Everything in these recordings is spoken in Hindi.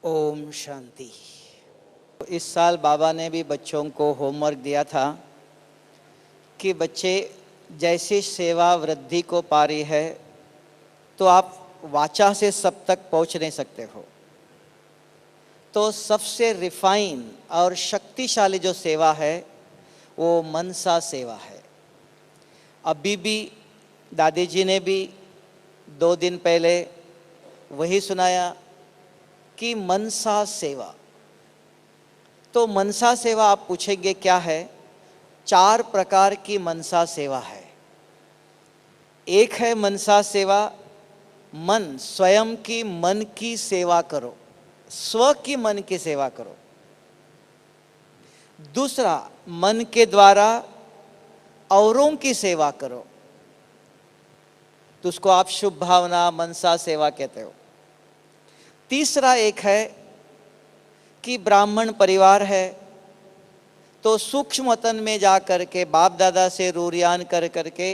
ओम शांति। इस साल बाबा ने भी बच्चों को होमवर्क दिया था कि बच्चे जैसी सेवा वृद्धि को पा रही है तो आप वाचा से सब तक पहुंच नहीं सकते हो। तो सबसे रिफाइन और शक्तिशाली जो सेवा है वो मनसा सेवा है। अभी भी दादी जी ने भी 2 दिन पहले वही सुनाया कि मनसा सेवा। तो मनसा सेवा आप पूछेंगे क्या है? 4 प्रकार की मनसा सेवा है। एक है मनसा सेवा, मन स्वयं की मन की सेवा करो, स्व की मन की सेवा करो। दूसरा, मन के द्वारा औरों की सेवा करो, तो उसको आप शुभ भावना मनसा सेवा कहते हो। तीसरा एक है कि ब्राह्मण परिवार है तो सूक्ष्म वतन में जा कर के बाप दादा से रूरियान कर करके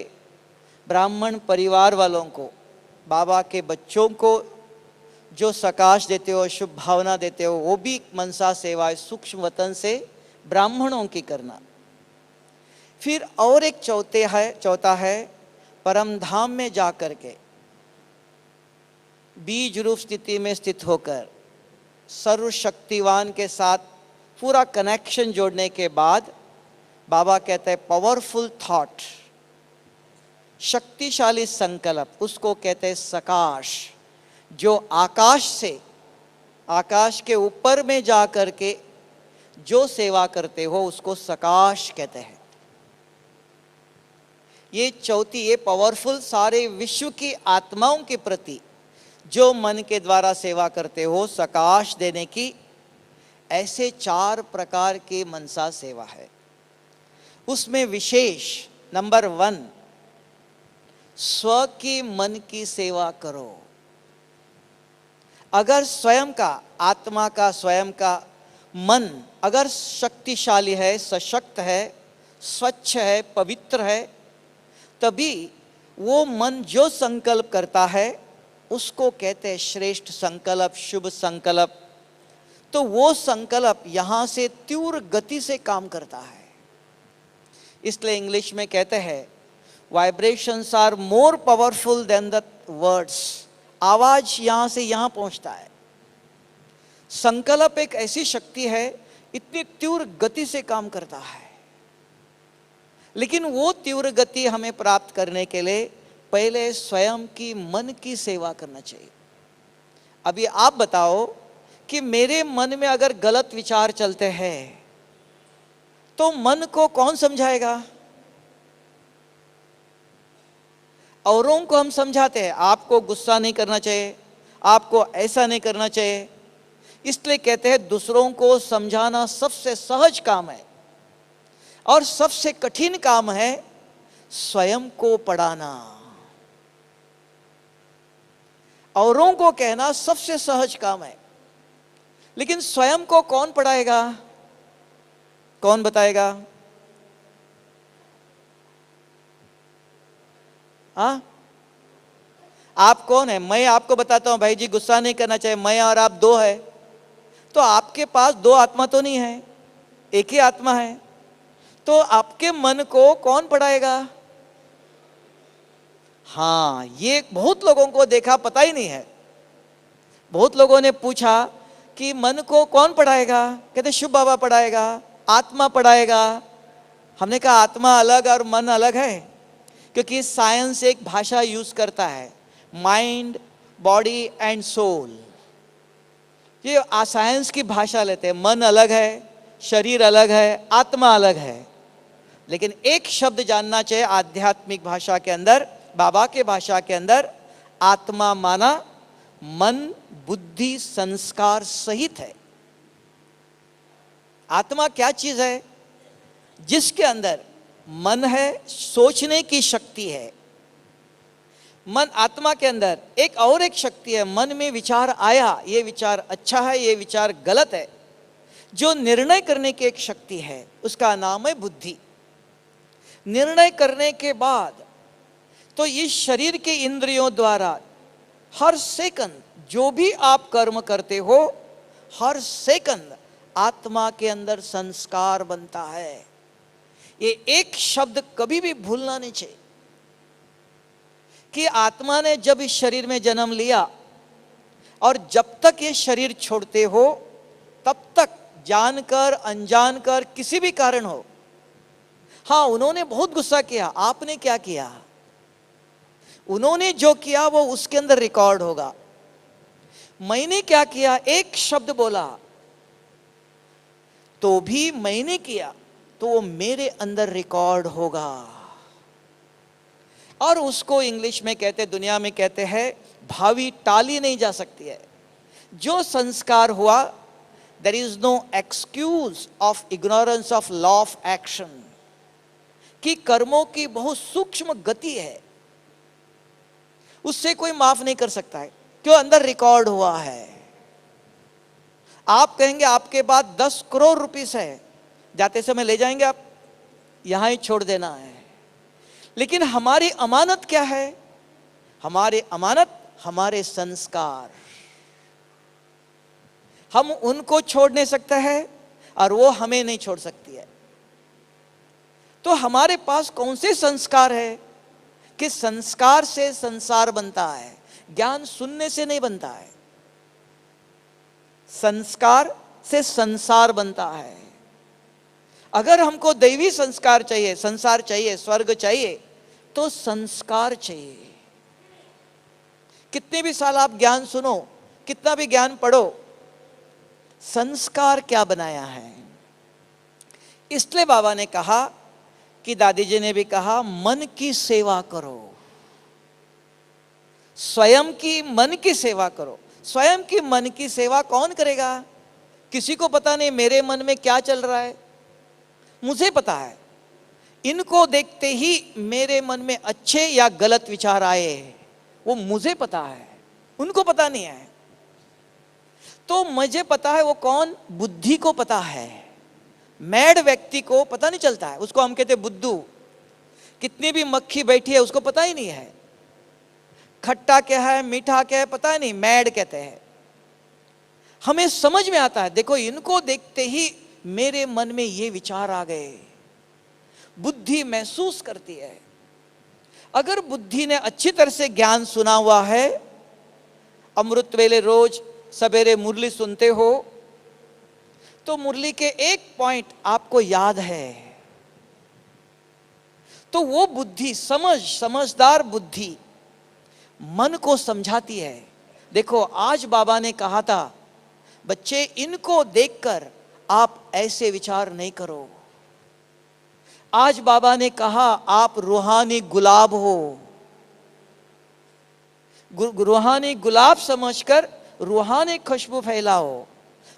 ब्राह्मण परिवार वालों को, बाबा के बच्चों को जो सकाश देते हो, शुभ भावना देते हो, वो भी मनसा सेवा है, सूक्ष्म वतन से ब्राह्मणों की करना। फिर और एक चौथा है परम धाम में जा कर के बीज रूप स्थिति में स्थित होकर सर्वशक्तिवान के साथ पूरा कनेक्शन जोड़ने के बाद बाबा कहते हैं पावरफुल थॉट, शक्तिशाली संकल्प, उसको कहते हैं सकाश। जो आकाश से, आकाश के ऊपर में जा करके जो सेवा करते हो उसको सकाश कहते हैं। ये चौथी, ये पावरफुल सारे विश्व की आत्माओं के प्रति जो मन के द्वारा सेवा करते हो सकाश देने की, ऐसे 4 प्रकार की मनसा सेवा है। उसमें विशेष नंबर 1, स्व की मन की सेवा करो। अगर स्वयं का, आत्मा का, स्वयं का मन अगर शक्तिशाली है, सशक्त है, स्वच्छ है, पवित्र है, तभी वो मन जो संकल्प करता है उसको कहते हैं श्रेष्ठ संकल्प, शुभ संकल्प। तो वो संकल्प यहां से तीव्र गति से काम करता है। इसलिए इंग्लिश में कहते हैं vibrations are more powerful than the words. आवाज यहां से यहां पहुंचता है। संकल्प एक ऐसी शक्ति है, इतनी तीव्र गति से काम करता है। लेकिन वो तीव्र गति हमें प्राप्त करने के लिए पहले स्वयं की मन की सेवा करना चाहिए। अभी आप बताओ कि मेरे मन में अगर गलत विचार चलते हैं तो मन को कौन समझाएगा? औरों को हम समझाते हैं, आपको गुस्सा नहीं करना चाहिए, आपको ऐसा नहीं करना चाहिए। इसलिए कहते हैं दूसरों को समझाना सबसे सहज काम है और सबसे कठिन काम है स्वयं को पढ़ाना। औरों को कहना सबसे सहज काम है, लेकिन स्वयं को कौन पढ़ाएगा? कौन बताएगा? हाँ, आप कौन है? मैं आपको बताता हूं भाई जी गुस्सा नहीं करना चाहिए, मैं और आप 2 है, तो आपके पास 2 आत्मा तो नहीं है, एक ही आत्मा है। तो आपके मन को कौन पढ़ाएगा? हाँ, ये बहुत लोगों को देखा, पता ही नहीं है। बहुत लोगों ने पूछा कि मन को कौन पढ़ाएगा? कहते शिव बाबा पढ़ाएगा, आत्मा पढ़ाएगा। हमने कहा आत्मा अलग और मन अलग है, क्योंकि साइंस एक भाषा यूज करता है, माइंड, बॉडी एंड सोल। ये साइंस की भाषा लेते हैं। मन अलग है, शरीर अलग है, आत्मा अलग है। लेकिन एक शब्द जानना चाहिए आध्यात्मिक भाषा के अंदर, बाबा के भाषा के अंदर, आत्मा माना मन, बुद्धि, संस्कार सहित है। आत्मा क्या चीज है? जिसके अंदर मन है, सोचने की शक्ति है। मन, आत्मा के अंदर एक और एक शक्ति है, मन में विचार आया, ये विचार अच्छा है, ये विचार गलत है, जो निर्णय करने की एक शक्ति है, उसका नाम है बुद्धि। निर्णय करने के बाद तो इस शरीर के इंद्रियों द्वारा हर सेकंड जो भी आप कर्म करते हो हर सेकंड आत्मा के अंदर संस्कार बनता है। ये एक शब्द कभी भी भूलना नहीं चाहिए कि आत्मा ने जब इस शरीर में जन्म लिया और जब तक ये शरीर छोड़ते हो तब तक जानकर अनजानकर किसी भी कारण हो, हाँ उन्होंने बहुत गुस्सा किया, आपने क्या किया, उन्होंने जो किया वो उसके अंदर रिकॉर्ड होगा। मैंने क्या किया, एक शब्द बोला तो भी मैंने किया तो वो मेरे अंदर रिकॉर्ड होगा। और उसको इंग्लिश में कहते, दुनिया में कहते हैं, भावी टाली नहीं जा सकती है। जो संस्कार हुआ, there is no excuse of ignorance of law of action, कि कर्मों की बहुत सूक्ष्म गति है, उससे कोई माफ नहीं कर सकता है, क्यों, अंदर रिकॉर्ड हुआ है। आप कहेंगे आपके पास 10 करोड़ रुपीस है, जाते समय ले जाएंगे आप, यहां ही छोड़ देना है। लेकिन हमारी अमानत क्या है, हमारी अमानत हमारे संस्कार, हम उनको छोड़ नहीं सकते हैं और वो हमें नहीं छोड़ सकती है। तो हमारे पास कौन से संस्कार है कि संस्कार से संसार बनता है, ज्ञान सुनने से नहीं बनता है, संस्कार से संसार बनता है। अगर हमको दैवी संस्कार चाहिए, संसार चाहिए, स्वर्ग चाहिए, तो संस्कार चाहिए। कितने भी साल आप ज्ञान सुनो, कितना भी ज्ञान पढ़ो, संस्कार क्या बनाया है। इसलिए बाबा ने कहा कि, दादी जी ने भी कहा, मन की सेवा करो, स्वयं की मन की सेवा करो। स्वयं की मन की सेवा कौन करेगा, किसी को पता नहीं मेरे मन में क्या चल रहा है, मुझे पता है। इनको देखते ही मेरे मन में अच्छे या गलत विचार आए, वो मुझे पता है, उनको पता नहीं है। तो मुझे पता है, वो कौन, बुद्धि को पता है। मैड व्यक्ति को पता नहीं चलता है, उसको हम कहते बुद्धू। कितनी भी मक्खी बैठी है उसको पता ही नहीं है खट्टा क्या है, मीठा क्या है, पता नहीं, मैड कहते हैं। हमें समझ में आता है, देखो इनको देखते ही मेरे मन में ये विचार आ गए। बुद्धि महसूस करती है। अगर बुद्धि ने अच्छी तरह से ज्ञान सुना हुआ है, अमृत वेले रोज सवेरे मुरली सुनते हो, तो मुरली के एक पॉइंट आपको याद है, तो वो बुद्धि, समझदार बुद्धि मन को समझाती है। देखो आज बाबा ने कहा था, बच्चे इनको देखकर आप ऐसे विचार नहीं करो। आज बाबा ने कहा आप रूहानी गुलाब हो, रूहानी गुलाब समझकर रूहानी खुशबू फैलाओ।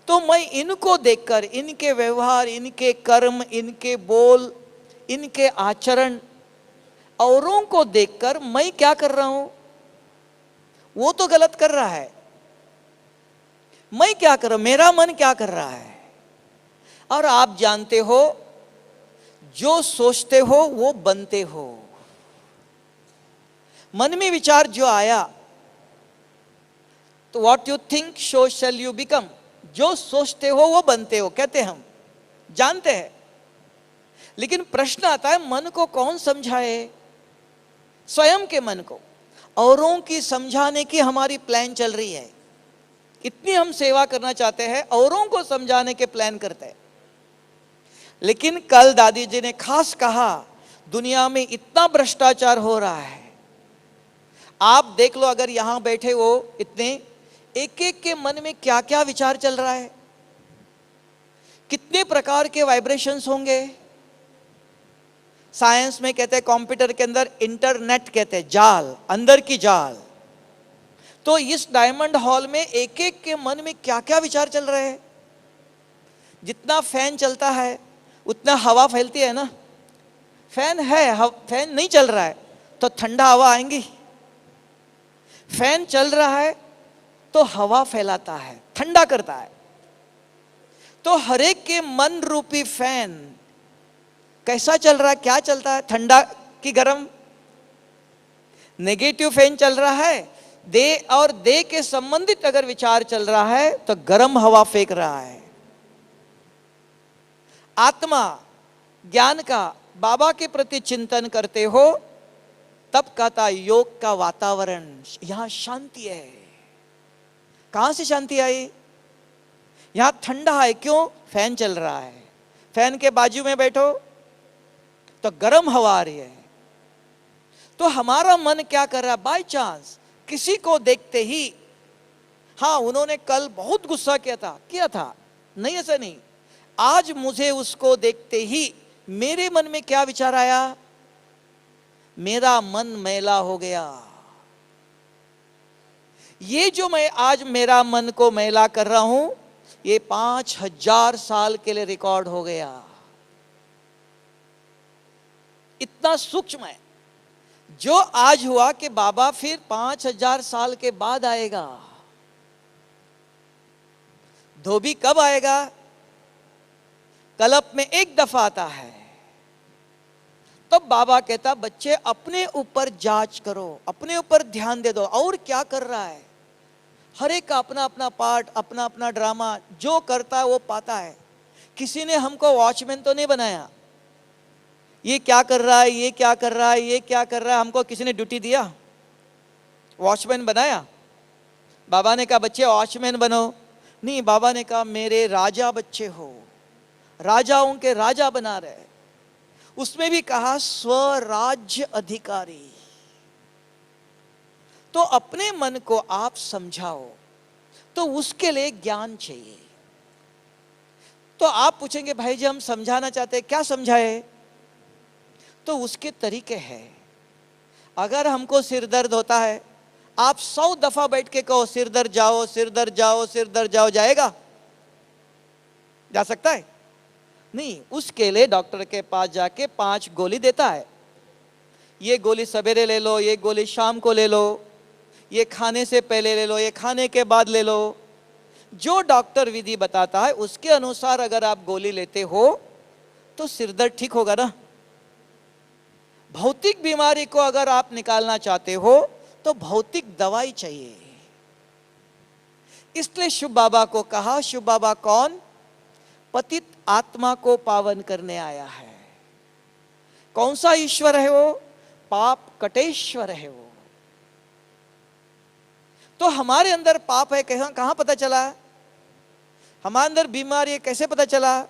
तो मैं इनको देखकर, इनके व्यवहार, इनके कर्म, इनके बोल, इनके आचरण, औरों को देखकर मैं क्या कर रहा हूं, वो तो गलत कर रहा है, मैं क्या कर रहा हूं, मेरा मन क्या कर रहा है। और आप जानते हो, जो सोचते हो वो बनते हो। मन में विचार जो आया, तो what you think so shall you become. जो सोचते हो वो बनते हो, कहते हम, जानते हैं। लेकिन प्रश्न आता है, मन को कौन समझाए, स्वयं के मन को। औरों की समझाने की हमारी प्लान चल रही है, इतनी हम सेवा करना चाहते हैं, औरों को समझाने के प्लान करते हैं। लेकिन कल दादी जी ने खास कहा, दुनिया में इतना भ्रष्टाचार हो रहा है, आप देख लो, अगर यहां बैठे हो इतने, एक एक के मन में क्या क्या विचार चल रहा है, कितने प्रकार के वाइब्रेशंस होंगे। साइंस में कहते हैं, कंप्यूटर के अंदर इंटरनेट कहते हैं, जाल, अंदर की जाल। तो इस डायमंड हॉल में एक एक के मन में क्या क्या विचार चल रहे हैं। जितना फैन चलता है उतना हवा फैलती है ना, फैन है, फैन नहीं चल रहा है तो ठंडा हवा आएंगी, फैन चल रहा है तो हवा फैलाता है, ठंडा करता है। तो हर एक के मन रूपी फैन कैसा चल रहा है, क्या चलता है, ठंडा कि गर्म। नेगेटिव फैन चल रहा है देह और देह के संबंधित अगर विचार चल रहा है तो गर्म हवा फेंक रहा है। आत्मा ज्ञान का बाबा के प्रति चिंतन करते हो तब कहता योग का वातावरण, यहां शांति है। कहां से शांति आई? यहां ठंडा है, क्यों? फैन चल रहा है। फैन के बाजू में बैठो तो गर्म हवा आ रही है। तो हमारा मन क्या कर रहा है? बाय चांस किसी को देखते ही, हाँ उन्होंने कल बहुत गुस्सा किया था, नहीं ऐसा नहीं, आज मुझे उसको देखते ही मेरे मन में क्या विचार आया? मेरा मन मैला हो गया। ये जो मैं आज मेरा मन को मैला कर रहा हूं, ये 5000 साल के लिए रिकॉर्ड हो गया। इतना सूक्ष्म है। जो आज हुआ कि बाबा फिर 5000 साल के बाद आएगा। धोबी कब आएगा? कल्प में एक दफा आता है। तब बाबा कहता बच्चे अपने ऊपर जांच करो, अपने ऊपर ध्यान दे दो। और क्या कर रहा है? हर एक का अपना अपना पार्ट, अपना अपना ड्रामा, जो करता है वो पाता है। किसी ने हमको वॉचमैन तो नहीं बनाया, ये क्या कर रहा है, ये क्या कर रहा है, ये क्या कर रहा है, हमको किसी ने ड्यूटी दिया? वॉचमैन बनाया? बाबा ने कहा बच्चे वॉचमैन बनो? नहीं, बाबा ने कहा मेरे राजा बच्चे हो, राजाओं के राजा बना रहे। उसमें भी कहा स्वराज्य अधिकारी। तो अपने मन को आप समझाओ, तो उसके लिए ज्ञान चाहिए। तो आप पूछेंगे भाई जी हम समझाना चाहते हैं, क्या समझाए? तो उसके तरीके हैं। अगर हमको सिर दर्द होता है, आप 100 दफा बैठ के कहो सिर दर्द जाओ, सिर दर्द जाओ, सिर दर्द जाओ, जाएगा? जा सकता है? नहीं। उसके लिए डॉक्टर के पास जाके 5 गोली देता है। ये गोली सवेरे ले लो, ये गोली शाम को ले लो, ये खाने से पहले ले लो, ये खाने के बाद ले लो। जो डॉक्टर विधि बताता है उसके अनुसार अगर आप गोली लेते हो तो सिर दर्द ठीक होगा ना। भौतिक बीमारी को अगर आप निकालना चाहते हो तो भौतिक दवाई चाहिए। इसलिए शिव बाबा को कहा, शिव बाबा कौन? पतित आत्मा को पावन करने आया है। कौन सा ईश्वर है वो? पाप कटेश्वर है वो। तो हमारे अंदर पाप है, कहां पता चला? हमारे अंदर बीमारी है, कैसे पता चला?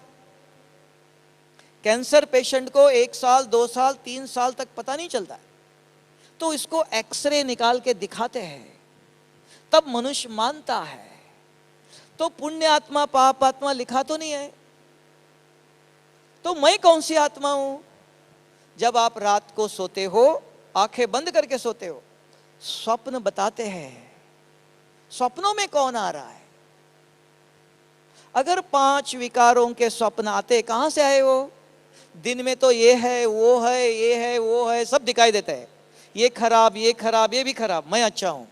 कैंसर पेशेंट को 1 साल, 2 साल, 3 साल तक पता नहीं चलता, तो इसको एक्सरे निकाल के दिखाते हैं, तब मनुष्य मानता है। तो पुण्य आत्मा पाप आत्मा लिखा तो नहीं है। तो मैं कौन सी आत्मा हूं? जब आप रात को सोते हो, आंखें बंद करके सोते हो, स्वप्न बताते हैं। स्वप्नों में कौन आ रहा है? अगर 5 विकारों के स्वप्न आते, कहां से आए वो? दिन में तो ये है, वो है, ये है, वो है, सब दिखाई देता है। ये खराब, ये खराब, ये भी खराब, मैं अच्छा हूं।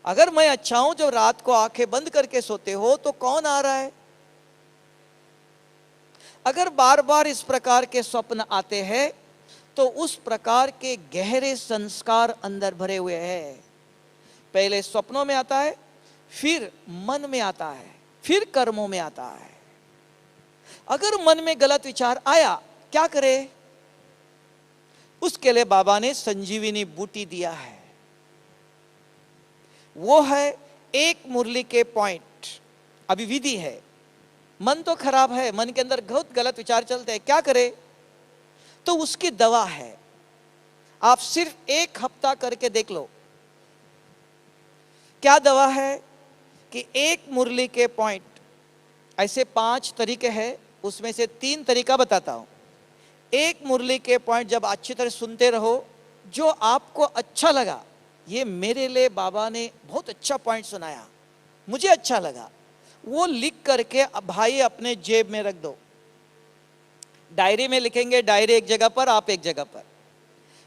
अगर मैं अच्छा हूं, जो रात को आंखें बंद करके सोते हो, तो कौन आ रहा है? अगर बार बार इस प्रकार के स्वप्न आते हैं तो उस प्रकार के गहरे संस्कार अंदर भरे हुए हैं। पहले स्वप्नों में आता है, फिर मन में आता है, फिर कर्मों में आता है। अगर मन में गलत विचार आया, क्या करे? उसके लिए बाबा ने संजीवनी बूटी दिया है। वो है 1 मुरली के पॉइंट। अभी विधि है। मन तो खराब है, मन के अंदर बहुत गलत विचार चलते हैं, क्या करे? तो उसकी दवा है। आप सिर्फ 1 हफ्ता करके देख लो। क्या दवा है? कि 1 मुरली के पॉइंट, ऐसे 5 तरीके हैं, उसमें से 3 तरीका बताता हूं। 1 मुरली के पॉइंट जब अच्छी तरह सुनते रहो, जो आपको अच्छा लगा, ये मेरे लिए बाबा ने बहुत अच्छा पॉइंट सुनाया, मुझे अच्छा लगा, वो लिख करके भाई अपने जेब में रख दो। डायरी में लिखेंगे, डायरी एक जगह पर, आप एक जगह पर।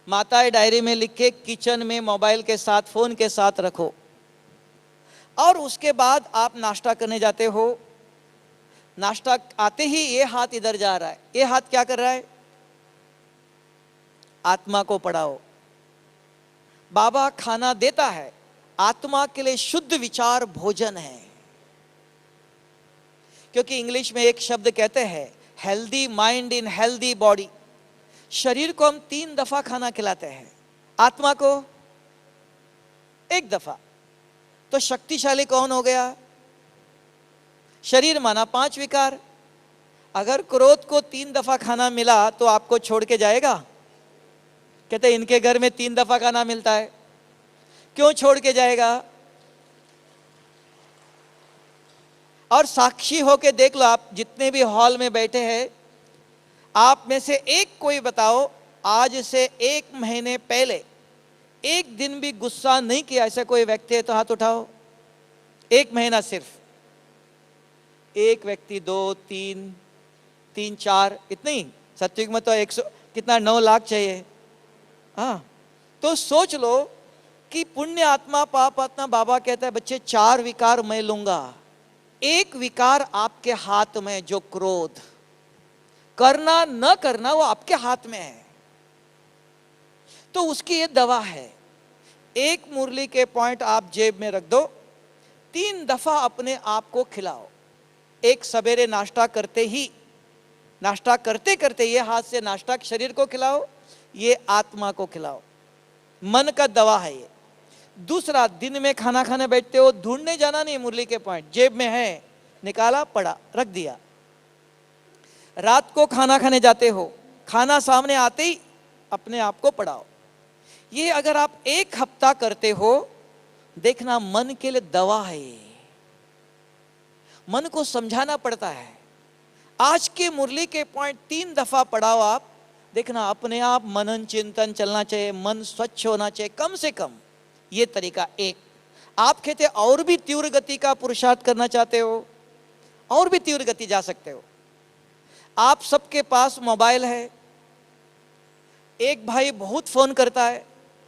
माताएं डायरी में लिख के किचन में मोबाइल के साथ, फोन के साथ रखो। और उसके बाद आप नाश्ता करने जाते हो। नाश्ता आते ही ये हाथ इधर जा रहा है, ये हाथ क्या कर रहा है? आत्मा को पढ़ाओ। बाबा खाना देता है, आत्मा के लिए शुद्ध विचार भोजन है। क्योंकि इंग्लिश में एक शब्द कहते हैं, healthy mind in healthy body. शरीर को हम 3 दफा खाना खिलाते हैं, आत्मा को 1 दफा। तो शक्तिशाली कौन हो गया? शरीर माना 5 विकार। अगर क्रोध को 3 दफा खाना मिला तो आपको छोड़ के जाएगा? कहते इनके घर में 3 दफा खाना मिलता है, क्यों छोड़ के जाएगा? और साक्षी होके देख लो, आप जितने भी हॉल में बैठे हैं, आप में से एक कोई बताओ, आज से 1 महीने पहले 1 दिन भी गुस्सा नहीं किया ऐसा कोई व्यक्ति है तो हाथ उठाओ। 1 महीना सिर्फ। 1 व्यक्ति, 2, 3, 4, इतने ही। सत्युग में तो 100 कितना 9 लाख चाहिए। हाँ, तो सोच लो कि पुण्य आत्मा पाप आत्मा। बाबा कहता है बच्चे 4 विकार मैं लूंगा। 1 विकार आपके हाथ में, जो क्रोध, करना न करना वो आपके हाथ में है, तो उसकी ये दवा है। 1 मुरली के पॉइंट आप जेब में रख दो, 3 दफा अपने आप को खिलाओ। एक सवेरे नाश्ता करते ही, नाश्ता करते करते ये हाथ से नाश्ता शरीर को खिलाओ, ये आत्मा को खिलाओ। मन का दवा है ये। दूसरा, दिन में खाना खाने बैठते हो, ढूंढने जाना नहीं, मुरली के पॉइंट जेब में है, निकाला, पड़ा, रख दिया। रात को खाना खाने जाते हो, खाना सामने आते ही अपने आप को पढ़ाओ। ये अगर आप 1 हफ्ता करते हो, देखना मन के लिए दवा है ये। मन को समझाना पड़ता है। आज के मुरली के पॉइंट 3 दफा पढ़ाओ आप, देखना अपने आप मनन चिंतन चलना चाहिए, मन स्वच्छ होना चाहिए कम से कम। ये तरीका 1। आप कहते और भी तीव्र गति का पुरुषार्थ करना चाहते हो, और भी तीव्र गति जा सकते हो। आप सबके पास मोबाइल है। एक भाई बहुत फोन करता है,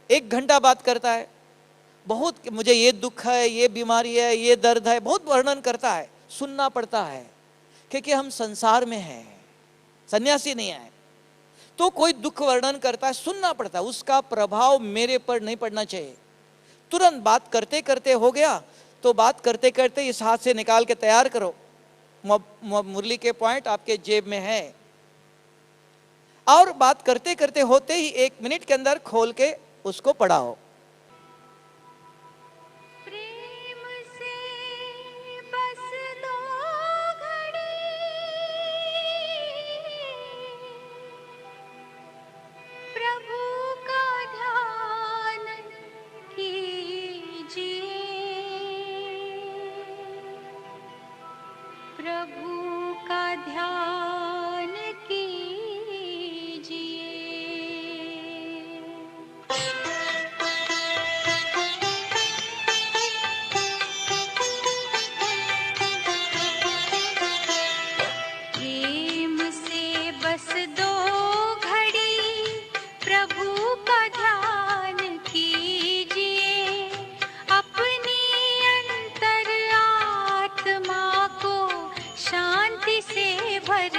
1 घंटा बात करता है, बहुत मुझे ये दुख है, ये बीमारी है, ये दर्द है, बहुत वर्णन करता है। सुनना पड़ता है क्योंकि हम संसार में हैं, सन्यासी नहीं है। तो कोई दुख वर्णन करता है, सुनना पड़ता है, उसका प्रभाव मेरे पर नहीं पड़ना चाहिए। तुरंत बात करते करते हो गया तो बात करते करते इस हाथ से निकाल के तैयार करो। मुरली के पॉइंट आपके जेब में है, और बात करते करते होते ही 1 मिनट के अंदर खोल के उसको पढ़ाओ। प्रेम से बस दो घड़ी, प्रभु का ध्यान कीजिए, प्रभु का ध्यान कीजिए। प्रेम से बस दो घड़ी, प्रभु का ध्यान कीजिए, अपनी अंतर आत्मा को शांति से भर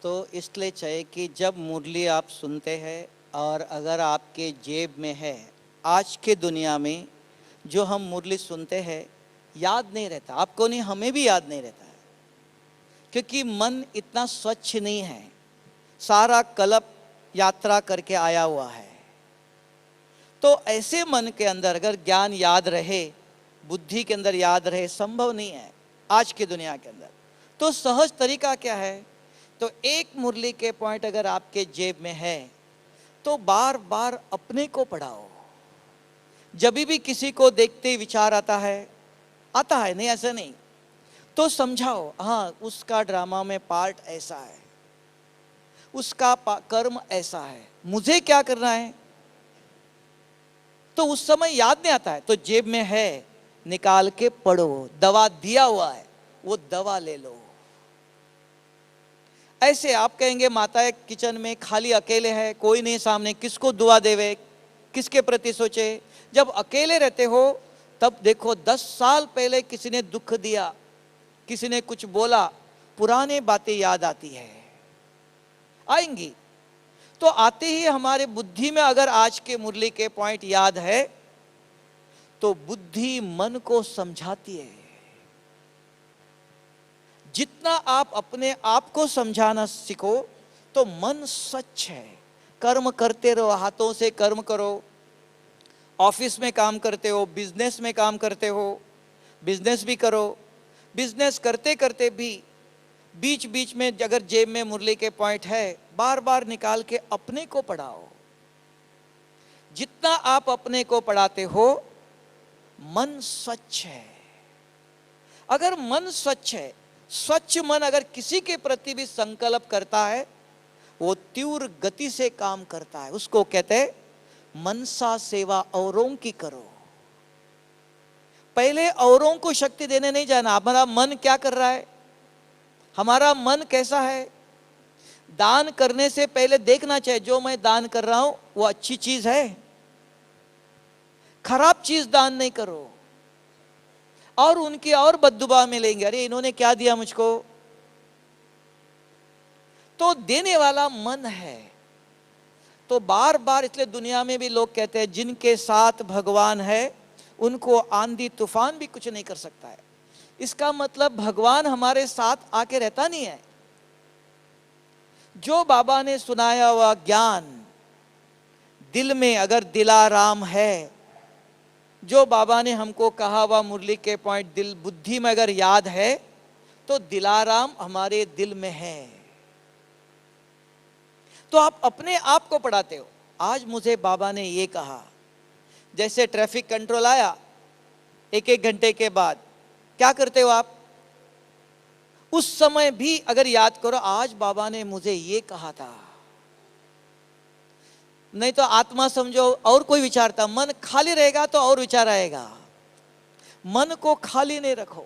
तो इसलिए चाहिए कि जब मुरली आप सुनते हैं और अगर आपके जेब में है, आज के दुनिया में जो हम मुरली सुनते हैं याद नहीं रहता, आपको नहीं हमें भी याद नहीं रहता है, क्योंकि मन इतना स्वच्छ नहीं है, सारा कलप यात्रा करके आया हुआ है। तो ऐसे मन के अंदर अगर ज्ञान याद रहे, बुद्धि के अंदर याद रहे, संभव नहीं है आज की दुनिया के अंदर। तो सहज तरीका क्या है? तो एक मुरली के पॉइंट अगर आपके जेब में है तो बार बार अपने को पढ़ाओ। जब भी किसी को देखते ही विचार आता है नहीं, ऐसा नहीं, तो समझाओ, हाँ उसका ड्रामा में पार्ट ऐसा है, उसका कर्म ऐसा है, मुझे क्या करना है। तो उस समय याद नहीं आता है तो जेब में है, निकाल के पढ़ो। दवा दिया हुआ है, वो दवा ले लो। ऐसे आप कहेंगे माता किचन में खाली अकेले है, कोई नहीं सामने, किसको दुआ देवे, किसके प्रति सोचे। जब अकेले रहते हो तब देखो 10 साल पहले किसी ने दुख दिया, किसी ने कुछ बोला, पुरानी बातें याद आती है, आएंगी। तो आते ही हमारे बुद्धि में अगर आज के मुरली के पॉइंट याद है तो बुद्धि मन को समझाती है। जितना आप अपने आप को समझाना सीखो तो मन स्वच्छ है। कर्म करते रहो, हाथों से कर्म करो, ऑफिस में काम करते हो, बिजनेस में काम करते हो, बिजनेस भी करो। बिजनेस करते करते भी बीच बीच में अगर जेब में मुरली के पॉइंट है, बार बार निकाल के अपने को पढ़ाओ। जितना आप अपने को पढ़ाते हो मन स्वच्छ है। अगर मन स्वच्छ है, स्वच्छ मन अगर किसी के प्रति भी संकल्प करता है वो तीव्र गति से काम करता है। उसको कहते हैं मनसा सेवा औरों की करो। पहले औरों को शक्ति देने नहीं जाना, हमारा मन क्या कर रहा है, हमारा मन कैसा है। दान करने से पहले देखना चाहिए जो मैं दान कर रहा हूं वो अच्छी चीज है, खराब चीज दान नहीं करो। और उनकी और बद्दुआ मिलेंगे, अरे इन्होंने क्या दिया मुझको। तो देने वाला मन है। तो बार बार इसलिए दुनिया में भी लोग कहते हैं जिनके साथ भगवान है उनको आंधी तूफान भी कुछ नहीं कर सकता है। इसका मतलब भगवान हमारे साथ आके रहता नहीं है। जो बाबा ने सुनाया हुआ ज्ञान दिल में अगर दिलाराम है, जो बाबा ने हमको कहा हुआ मुरली के पॉइंट दिल बुद्धि में अगर याद है तो दिलाराम हमारे दिल में है। तो आप अपने आप को पढ़ाते हो। आज मुझे बाबा ने ये कहा, जैसे ट्रैफिक कंट्रोल आया 1-1 घंटे के बाद क्या करते हो आप, उस समय भी अगर याद करो आज बाबा ने मुझे ये कहा था। नहीं तो आत्मा समझो और कोई विचार था, मन खाली रहेगा तो और विचार आएगा। मन को खाली नहीं रखो।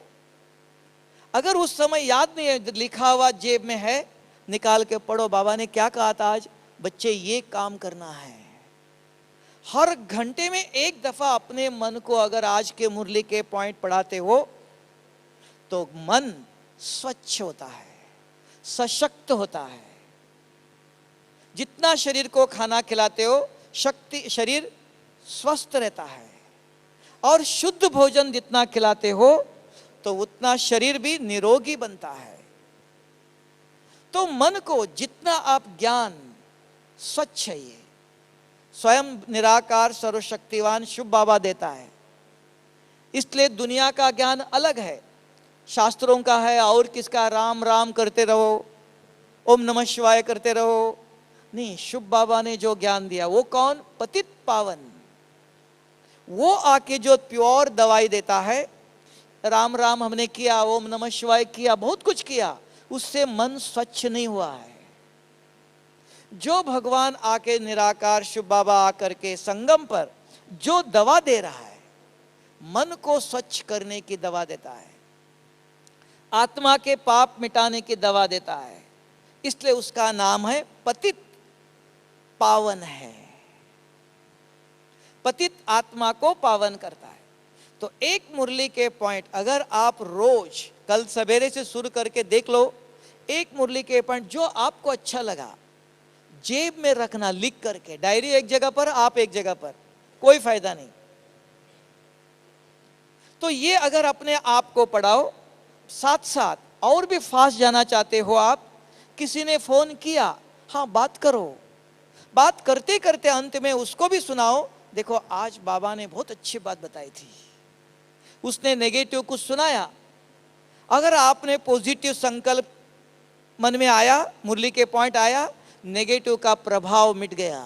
अगर उस समय याद नहीं है, लिखा हुआ जेब में है, निकाल के पढ़ो बाबा ने क्या कहा था आज, बच्चे ये काम करना है। हर घंटे में एक दफा अपने मन को अगर आज के मुरली के पॉइंट पढ़ाते हो तो मन स्वच्छ होता है, सशक्त होता है। जितना शरीर को खाना खिलाते हो शक्ति शरीर स्वस्थ रहता है, और शुद्ध भोजन जितना खिलाते हो तो उतना शरीर भी निरोगी बनता है। तो मन को जितना आप ज्ञान स्वच्छ है, ये स्वयं निराकार सर्वशक्तिवान शुभ बाबा देता है। इसलिए दुनिया का ज्ञान अलग है, शास्त्रों का है और किसका, राम राम करते रहो, ओम नमः शिवाय करते रहो। नहीं, शुभ बाबा ने जो ज्ञान दिया वो कौन, पतित पावन, वो आके जो प्योर दवाई देता है। राम राम हमने किया, ओम नमः शिवाय किया, बहुत कुछ किया, उससे मन स्वच्छ नहीं हुआ है। जो भगवान आके निराकार शुभ बाबा आकर के संगम पर जो दवा दे रहा है, मन को स्वच्छ करने की दवा देता है, आत्मा के पाप मिटाने की दवा देता है। इसलिए उसका नाम है पतित पावन है। पतित आत्मा को पावन करता है। तो एक मुरली के पॉइंट अगर आप रोज कल सवेरे से शुरू करके देख लो, एक मुरली के पॉइंट जो आपको अच्छा लगा जेब में रखना, लिख करके। डायरी एक जगह पर, आप एक जगह पर, कोई फायदा नहीं। तो ये अगर अपने आप को पढ़ाओ, साथ साथ और भी फास्ट जाना चाहते हो आप, किसी ने फोन किया, हाँ बात करो, बात करते करते अंत में उसको भी सुनाओ, देखो आज बाबा ने बहुत अच्छी बात बताई थी, उसने नेगेटिव कुछ सुनाया। अगर आपने पॉजिटिव संकल्प मन में आया, मुरली के पॉइंट आया, नेगेटिव का प्रभाव मिट गया।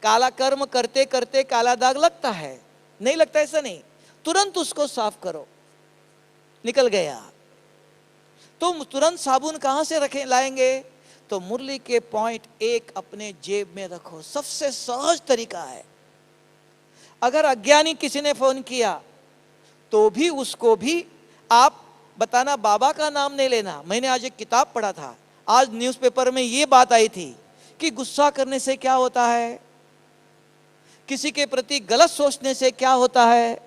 काला कर्म करते करते काला दाग लगता है, नहीं लगता ऐसा नहीं, तुरंत उसको साफ करो, निकल गया। तो तुरंत साबुन कहां से रखें लाएंगे? तो मुरली के पॉइंट एक अपने जेब में रखो, सबसे सहज तरीका है। अगर अज्ञानी किसी ने फोन किया तो भी उसको भी आप बताना, बाबा का नाम नहीं लेना। मैंने आज एक किताब पढ़ा था, आज न्यूज़पेपर में ये बात आई थी कि गुस्सा करने से क्या होता है, किसी के प्रति गलत सोचने से क्या होता है।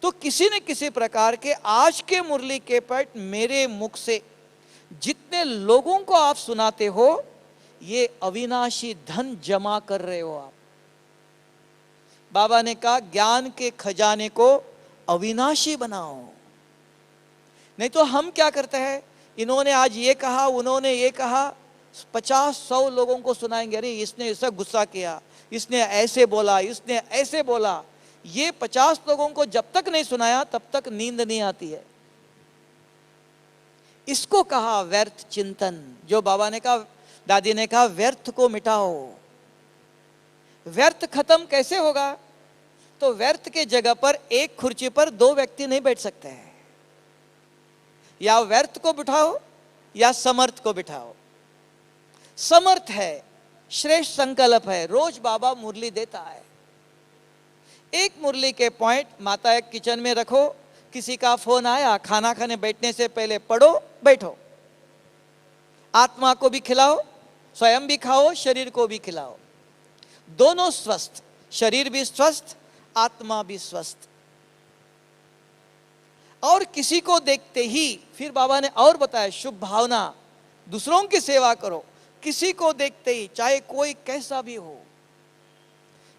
तो किसी न किसी प्रकार के आज के मुरली के पॉइंट मेरे मुख से जितने लोगों को आप सुनाते हो, ये अविनाशी धन जमा कर रहे हो आप। बाबा ने कहा ज्ञान के खजाने को अविनाशी बनाओ। नहीं तो हम क्या करते हैं, इन्होंने आज ये कहा, उन्होंने ये कहा, 50-100 लोगों को सुनाएंगे, अरे इसने ऐसा गुस्सा किया, इसने ऐसे बोला, इसने ऐसे बोला। ये 50 लोगों को जब तक नहीं सुनाया तब तक नींद नहीं आती है। इसको कहा व्यर्थ चिंतन। जो बाबा ने कहा, दादी ने कहा, व्यर्थ को मिटाओ। व्यर्थ खत्म कैसे होगा? तो व्यर्थ के जगह पर एक कुर्सी पर 2 व्यक्ति नहीं बैठ सकते हैं। या व्यर्थ को बिठाओ या समर्थ को बिठाओ। समर्थ है, श्रेष्ठ संकल्प है, रोज बाबा मुरली देता है। एक मुरली के पॉइंट माता एक किचन में रखो, किसी का फोन आया, खाना खाने बैठने से पहले पढ़ो, बैठो। आत्मा को भी खिलाओ, स्वयं भी खाओ, शरीर को भी खिलाओ। दोनों स्वस्थ, शरीर भी स्वस्थ, आत्मा भी स्वस्थ। और किसी को देखते ही, फिर बाबा ने और बताया, शुभ भावना, दूसरों की सेवा करो। किसी को देखते ही, चाहे कोई कैसा भी हो।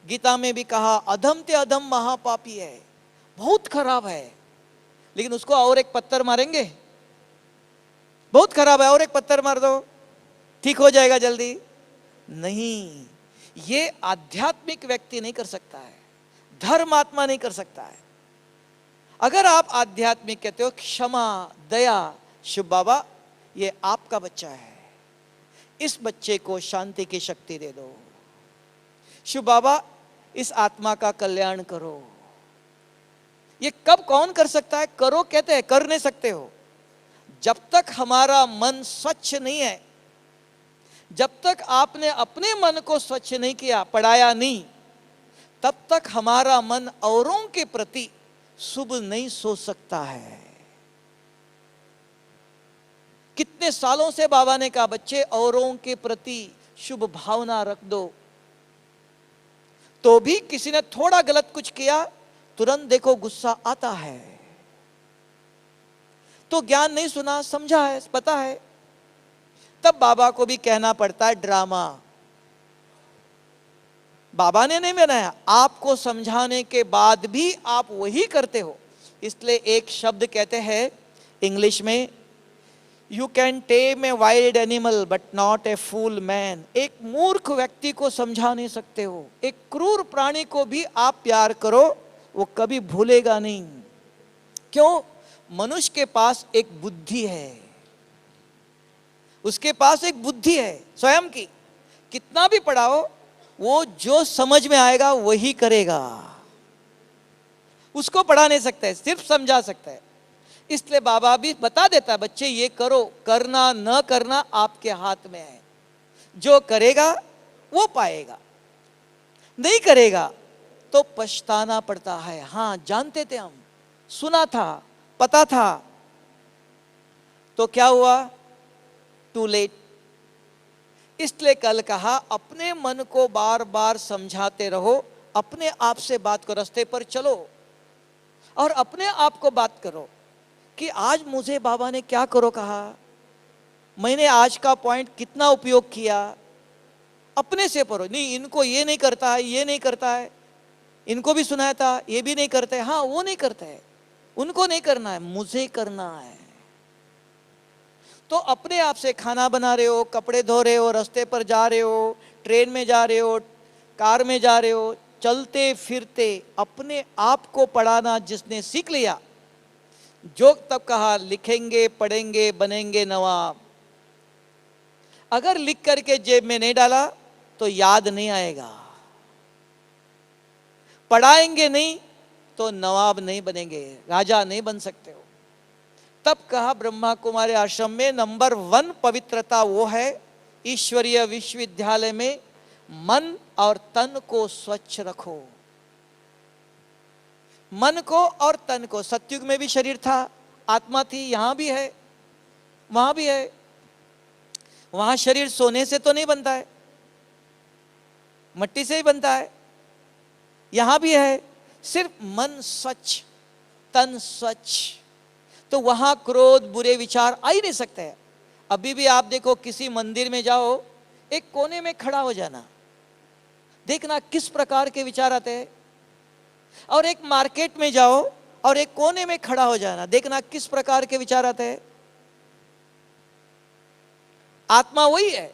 गीता में भी कहा, अधम ते अधम महापापी है, बहुत खराब है, लेकिन उसको और एक पत्थर मारेंगे, बहुत खराब है, और एक पत्थर मार दो, ठीक हो जाएगा जल्दी। नहीं, ये आध्यात्मिक व्यक्ति नहीं कर सकता है, धर्मात्मा नहीं कर सकता है। अगर आप आध्यात्मिक कहते हो, क्षमा, दया, शुभ बाबा ये आपका बच्चा है, इस बच्चे को शांति की शक्ति दे दो। शुभ बाबा इस आत्मा का कल्याण करो। ये कब कौन कर सकता है? करो कहते हैं, कर नहीं सकते हो। जब तक हमारा मन स्वच्छ नहीं है, जब तक आपने अपने मन को स्वच्छ नहीं किया, पढ़ाया नहीं, तब तक हमारा मन औरों के प्रति शुभ नहीं सोच सकता है। कितने सालों से बाबा ने कहा, बच्चे औरों के प्रति शुभ भावना रख दो। तो भी किसी ने थोड़ा गलत कुछ किया, तुरंत देखो गुस्सा आता है। तो ज्ञान नहीं सुना, समझा है, पता है, तब बाबा को भी कहना पड़ता है ड्रामा। बाबा ने नहीं बनाया, आपको समझाने के बाद भी आप वही करते हो। इसलिए एक शब्द कहते हैं इंग्लिश में, you can tame a wild animal but not a fool man. एक मूर्ख व्यक्ति को समझा नहीं सकते हो, एक क्रूर प्राणी को भी आप प्यार करो, वो कभी भूलेगा नहीं। क्यों? मनुष्य के पास एक बुद्धि है, उसके पास एक बुद्धि है स्वयं की। कितना भी पढ़ाओ, वो जो समझ में आएगा वही करेगा। उसको पढ़ा नहीं सकता है, सिर्फ समझा सकता है। इसलिए बाबा भी बता देता है, बच्चे ये करो, करना न करना आपके हाथ में है। जो करेगा वो पाएगा, नहीं करेगा तो पछताना पड़ता है। हाँ, जानते थे हम, सुना था, पता था, तो क्या हुआ? Too late. इसलिए कल कहा, अपने मन को बार बार समझाते रहो, अपने आप से बात करो, रास्ते पर चलो और अपने आप को बात करो। कि आज मुझे बाबा ने क्या करो कहा, मैंने आज का पॉइंट कितना उपयोग किया, अपने से पढ़ो। नहीं, इनको ये नहीं करता है, ये नहीं करता है, इनको भी सुनाया था, ये भी नहीं करते, हाँ वो नहीं करता है, उनको नहीं करना है, मुझे करना है। तो अपने आप से खाना बना रहे हो, कपड़े धो रहे हो, रास्ते पर जा रहे हो, ट्रेन में जा रहे हो, कार में जा रहे हो, चलते फिरते अपने आप को पढ़ाना जिसने सीख लिया, जो तब कहा लिखेंगे पढ़ेंगे बनेंगे नवाब। अगर लिख करके जेब में नहीं डाला तो याद नहीं आएगा, पढ़ाएंगे नहीं तो नवाब नहीं बनेंगे, राजा नहीं बन सकते हो। तब कहा ब्रह्मा कुमारी आश्रम में नंबर 1 पवित्रता वो है, ईश्वरीय विश्वविद्यालय में मन और तन को स्वच्छ रखो। मन को और तन को, सतयुग में भी शरीर था, आत्मा थी, यहां भी है, वहां भी है। वहां शरीर सोने से तो नहीं बनता है, मट्टी से ही बनता है, यहां भी है, सिर्फ मन स्वच्छ, तन स्वच्छ, तो वहां क्रोध बुरे विचार आ ही नहीं सकते हैं। अभी भी आप देखो, किसी मंदिर में जाओ, एक कोने में खड़ा हो जाना, देखना किस प्रकार के विचार आते हैं। और एक मार्केट में जाओ और एक कोने में खड़ा हो जाना, देखना किस प्रकार के विचार आते हैं। आत्मा वही है,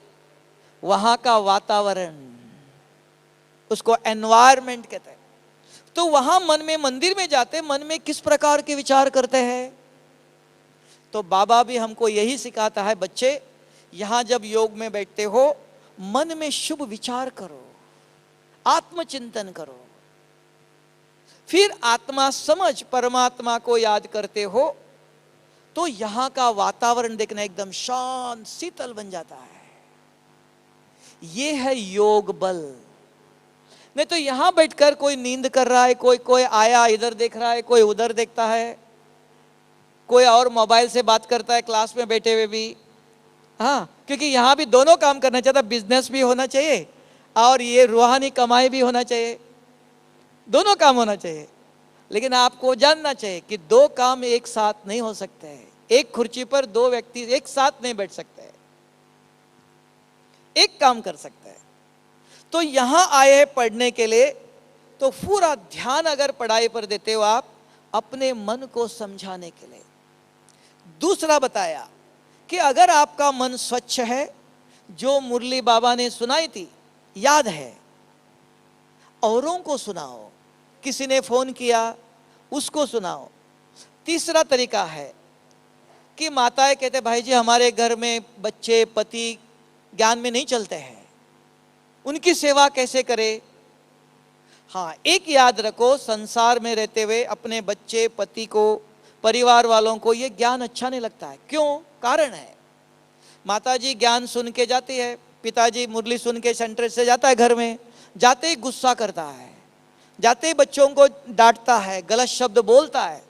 वहां का वातावरण, उसको एनवायरमेंट कहते हैं। तो वहां मन में, मंदिर में जाते मन में किस प्रकार के विचार करते हैं। तो बाबा भी हमको यही सिखाता है, बच्चे यहां जब योग में बैठते हो, मन में शुभ विचार करो, आत्मचिंतन करो, फिर आत्मा समझ परमात्मा को याद करते हो, तो यहां का वातावरण देखना एकदम शांत शीतल बन जाता है। ये है योग बल। नहीं तो यहां बैठकर कोई नींद कर रहा है, कोई कोई आया इधर देख रहा है, कोई उधर देखता है, कोई और मोबाइल से बात करता है क्लास में बैठे हुए भी। हाँ, क्योंकि यहां भी दोनों काम करना चाहता, बिजनेस भी होना चाहिए और ये रूहानी कमाई भी होना चाहिए, दोनों काम होना चाहिए। लेकिन आपको जानना चाहिए कि 2 काम एक साथ नहीं हो सकते हैं। एक कुर्सी पर 2 व्यक्ति एक साथ नहीं बैठ सकते, एक काम कर सकते हैं। तो यहां आए हैं पढ़ने के लिए, तो पूरा ध्यान अगर पढ़ाई पर देते हो आप, अपने मन को समझाने के लिए। दूसरा बताया कि अगर आपका मन स्वच्छ है, जो मुरली बाबा ने सुनाई थी याद है, औरों को सुनाओ, किसी ने फोन किया उसको सुनाओ। तीसरा तरीका है कि माताएं कहते भाई जी हमारे घर में बच्चे पति ज्ञान में नहीं चलते हैं, उनकी सेवा कैसे करें। हाँ, एक याद रखो, संसार में रहते हुए अपने बच्चे पति को परिवार वालों को ये ज्ञान अच्छा नहीं लगता है। क्यों? कारण है, माताजी ज्ञान सुन के जाती है, पिताजी मुरली सुन के सेंटर से जाता है, घर में जाते ही गुस्सा करता है, जाते ही बच्चों को डांटता है, गलत शब्द बोलता है।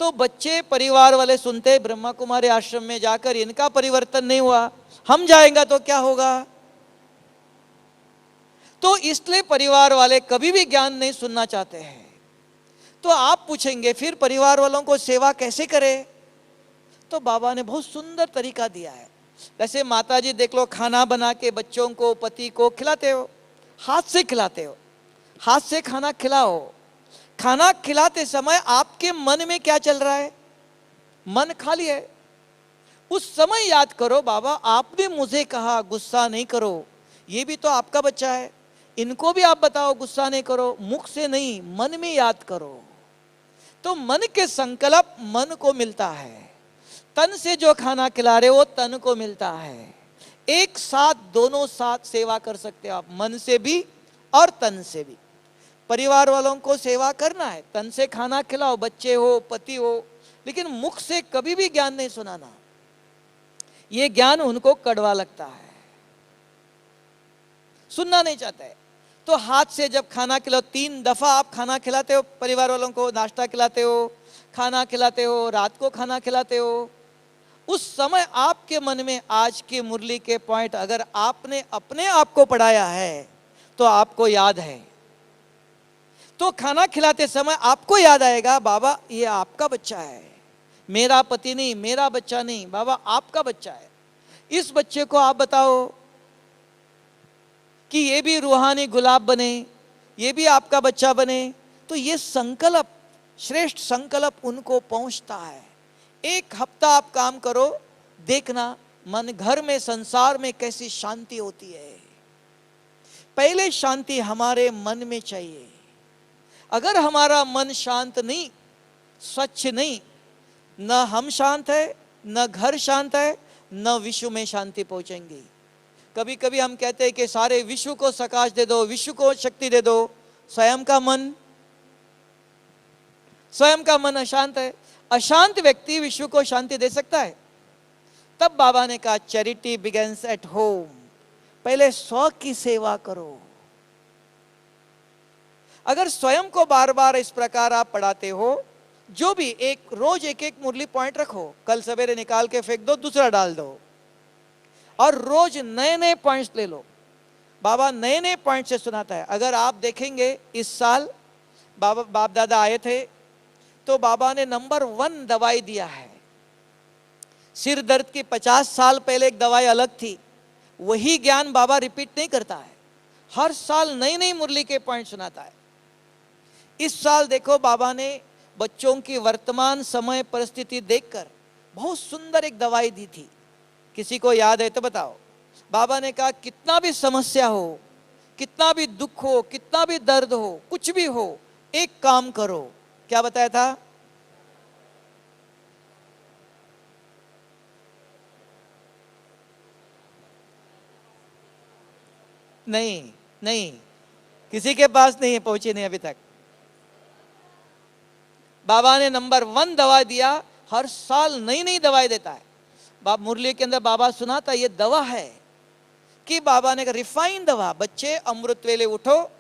तो बच्चे परिवार वाले सुनते ब्रह्मा कुमारी आश्रम में जाकर इनका परिवर्तन नहीं हुआ, हम जाएंगे तो क्या होगा। तो इसलिए परिवार वाले कभी भी ज्ञान नहीं सुनना चाहते हैं। तो आप पूछेंगे फिर परिवार वालों को सेवा कैसे करें। तो बाबा ने बहुत सुंदर तरीका दिया है। जैसे माताजी देख लो, खाना बना के बच्चों को पति को खिलाते हो, हाथ से खिलाते हो, हाथ से खाना खिलाओ। खाना खिलाते समय आपके मन में क्या चल रहा है, मन खाली है, उस समय याद करो बाबा आपने मुझे कहा गुस्सा नहीं करो, ये भी तो आपका बच्चा है, इनको भी आप बताओ गुस्सा नहीं करो। मुख से नहीं, मन में याद करो। तो मन के संकल्प मन को मिलता है, तन से जो खाना खिला रहे हो तन को मिलता है। एक साथ दोनों साथ सेवा कर सकते हो आप, मन से भी और तन से भी। परिवार वालों को सेवा करना है, तन से खाना खिलाओ, बच्चे हो पति हो, लेकिन मुख से कभी भी ज्ञान नहीं सुनाना, ये ज्ञान उनको कड़वा लगता है, सुनना नहीं चाहते। तो हाथ से जब खाना खिलाओ, 3 दफा आप खाना खिलाते हो परिवार वालों को, नाश्ता खिलाते हो, खाना खिलाते हो, रात को खाना खिलाते हो। उस समय आपके मन में आज की मुरली के पॉइंट अगर आपने अपने आप को पढ़ाया है तो आपको याद है। तो खाना खिलाते समय आपको याद आएगा बाबा ये आपका बच्चा है, मेरा पति नहीं, मेरा बच्चा नहीं, बाबा आपका बच्चा है। इस बच्चे को आप बताओ कि ये भी रूहानी गुलाब बने, ये भी आपका बच्चा बने। तो ये संकल्प, श्रेष्ठ संकल्प उनको पहुंचता है। एक हफ्ता आप काम करो, देखना मन, घर में, संसार में कैसी शांति होती है। पहले शांति हमारे मन में चाहिए। अगर हमारा मन शांत नहीं, स्वच्छ नहीं, न हम शांत है, न घर शांत है, न विश्व में शांति पहुंचेंगी। कभी कभी हम कहते हैं कि सारे विश्व को प्रकाश दे दो, विश्व को शक्ति दे दो, स्वयं का मन अशांत है। अशांत व्यक्ति विश्व को शांति दे सकता है? तब बाबा ने कहा चैरिटी बिगिंस एट होम, पहले स्व की सेवा करो। अगर स्वयं को बार बार इस प्रकार आप पढ़ाते हो, जो भी एक रोज एक एक मुरली पॉइंट रखो, कल सवेरे निकाल के फेंक दो, दूसरा डाल दो, और रोज नए नए पॉइंट्स ले लो। बाबा नए नए पॉइंट से सुनाता है। अगर आप देखेंगे इस साल बाप दादा आए थे तो बाबा ने नंबर 1 दवाई दिया है। सिर दर्द की 50 साल पहले एक दवाई अलग थी, वही ज्ञान बाबा रिपीट नहीं करता है, हर साल नई नई मुरली के पॉइंट सुनाता है। इस साल देखो बाबा ने बच्चों की वर्तमान समय परिस्थिति देखकर बहुत सुंदर एक दवाई दी थी। किसी को याद है तो बताओ। बाबा ने कहा कितना भी समस्या हो, कितना भी दुख हो, कितना भी दर्द हो, कुछ भी हो, एक काम करो। क्या बताया था? नहीं, किसी के पास नहीं है, पहुंची नहीं अभी तक। बाबा ने नंबर 1 दवा दिया, हर साल नई नई दवाई देता है। मुरली के अंदर बाबा सुनाता ये दवा है कि बाबा ने कहा रिफाइन दवा, बच्चे अमृत वेले उठो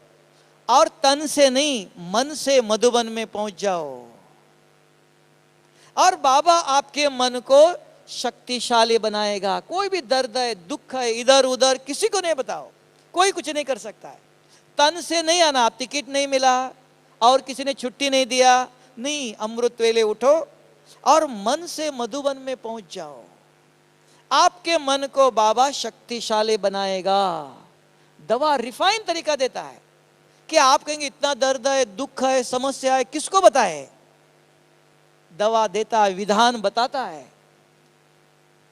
और तन से नहीं मन से मधुबन में पहुंच जाओ, और बाबा आपके मन को शक्तिशाली बनाएगा। कोई भी दर्द है, दुख है, इधर उधर किसी को नहीं बताओ, कोई कुछ नहीं कर सकता है। तन से नहीं आना, आप टिकट नहीं मिला और किसी ने छुट्टी नहीं दिया, नहीं, अमृत वेले उठो और मन से मधुबन में पहुंच जाओ। आपके मन को बाबा शक्तिशाली बनाएगा। दवा रिफाइन तरीका देता है कि आप कहेंगे इतना दर्द है, दुख है, समस्या है, किसको बताए? दवा देता है, विधान बताता है।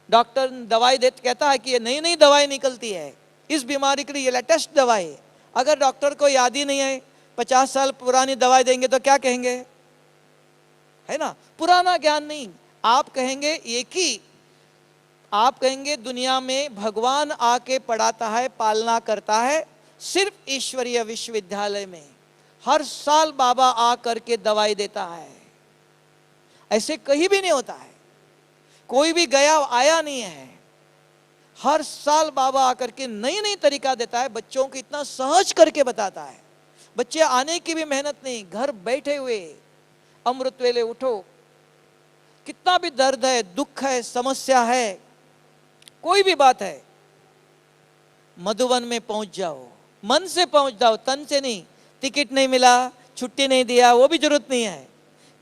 डॉक्टर दवाई देता, कहता है कि ये नई नई दवाई निकलती है इस बीमारी के लिए, ये लेटेस्ट दवाई। अगर डॉक्टर को याद ही नहीं है, 50 साल पुरानी दवाई देंगे तो क्या कहेंगे? है ना, पुराना ज्ञान नहीं। आप कहेंगे एक ही, आप कहेंगे दुनिया में भगवान आके पढ़ाता है, पालना करता है सिर्फ ईश्वरीय विश्वविद्यालय में। हर साल बाबा आ करके दवाई देता है, ऐसे कहीं भी नहीं होता है। कोई भी गया आया नहीं है। हर साल बाबा आकर के नई नई तरीका देता है, बच्चों को इतना सहज करके बताता है। बच्चे आने की भी मेहनत नहीं, घर बैठे हुए अमृत वेले उठो। कितना भी दर्द है, दुख है, समस्या है, कोई भी बात है, मधुबन में पहुंच जाओ, मन से पहुंच जाओ, तन से नहीं। टिकट नहीं मिला, छुट्टी नहीं दिया, वो भी जरूरत नहीं है।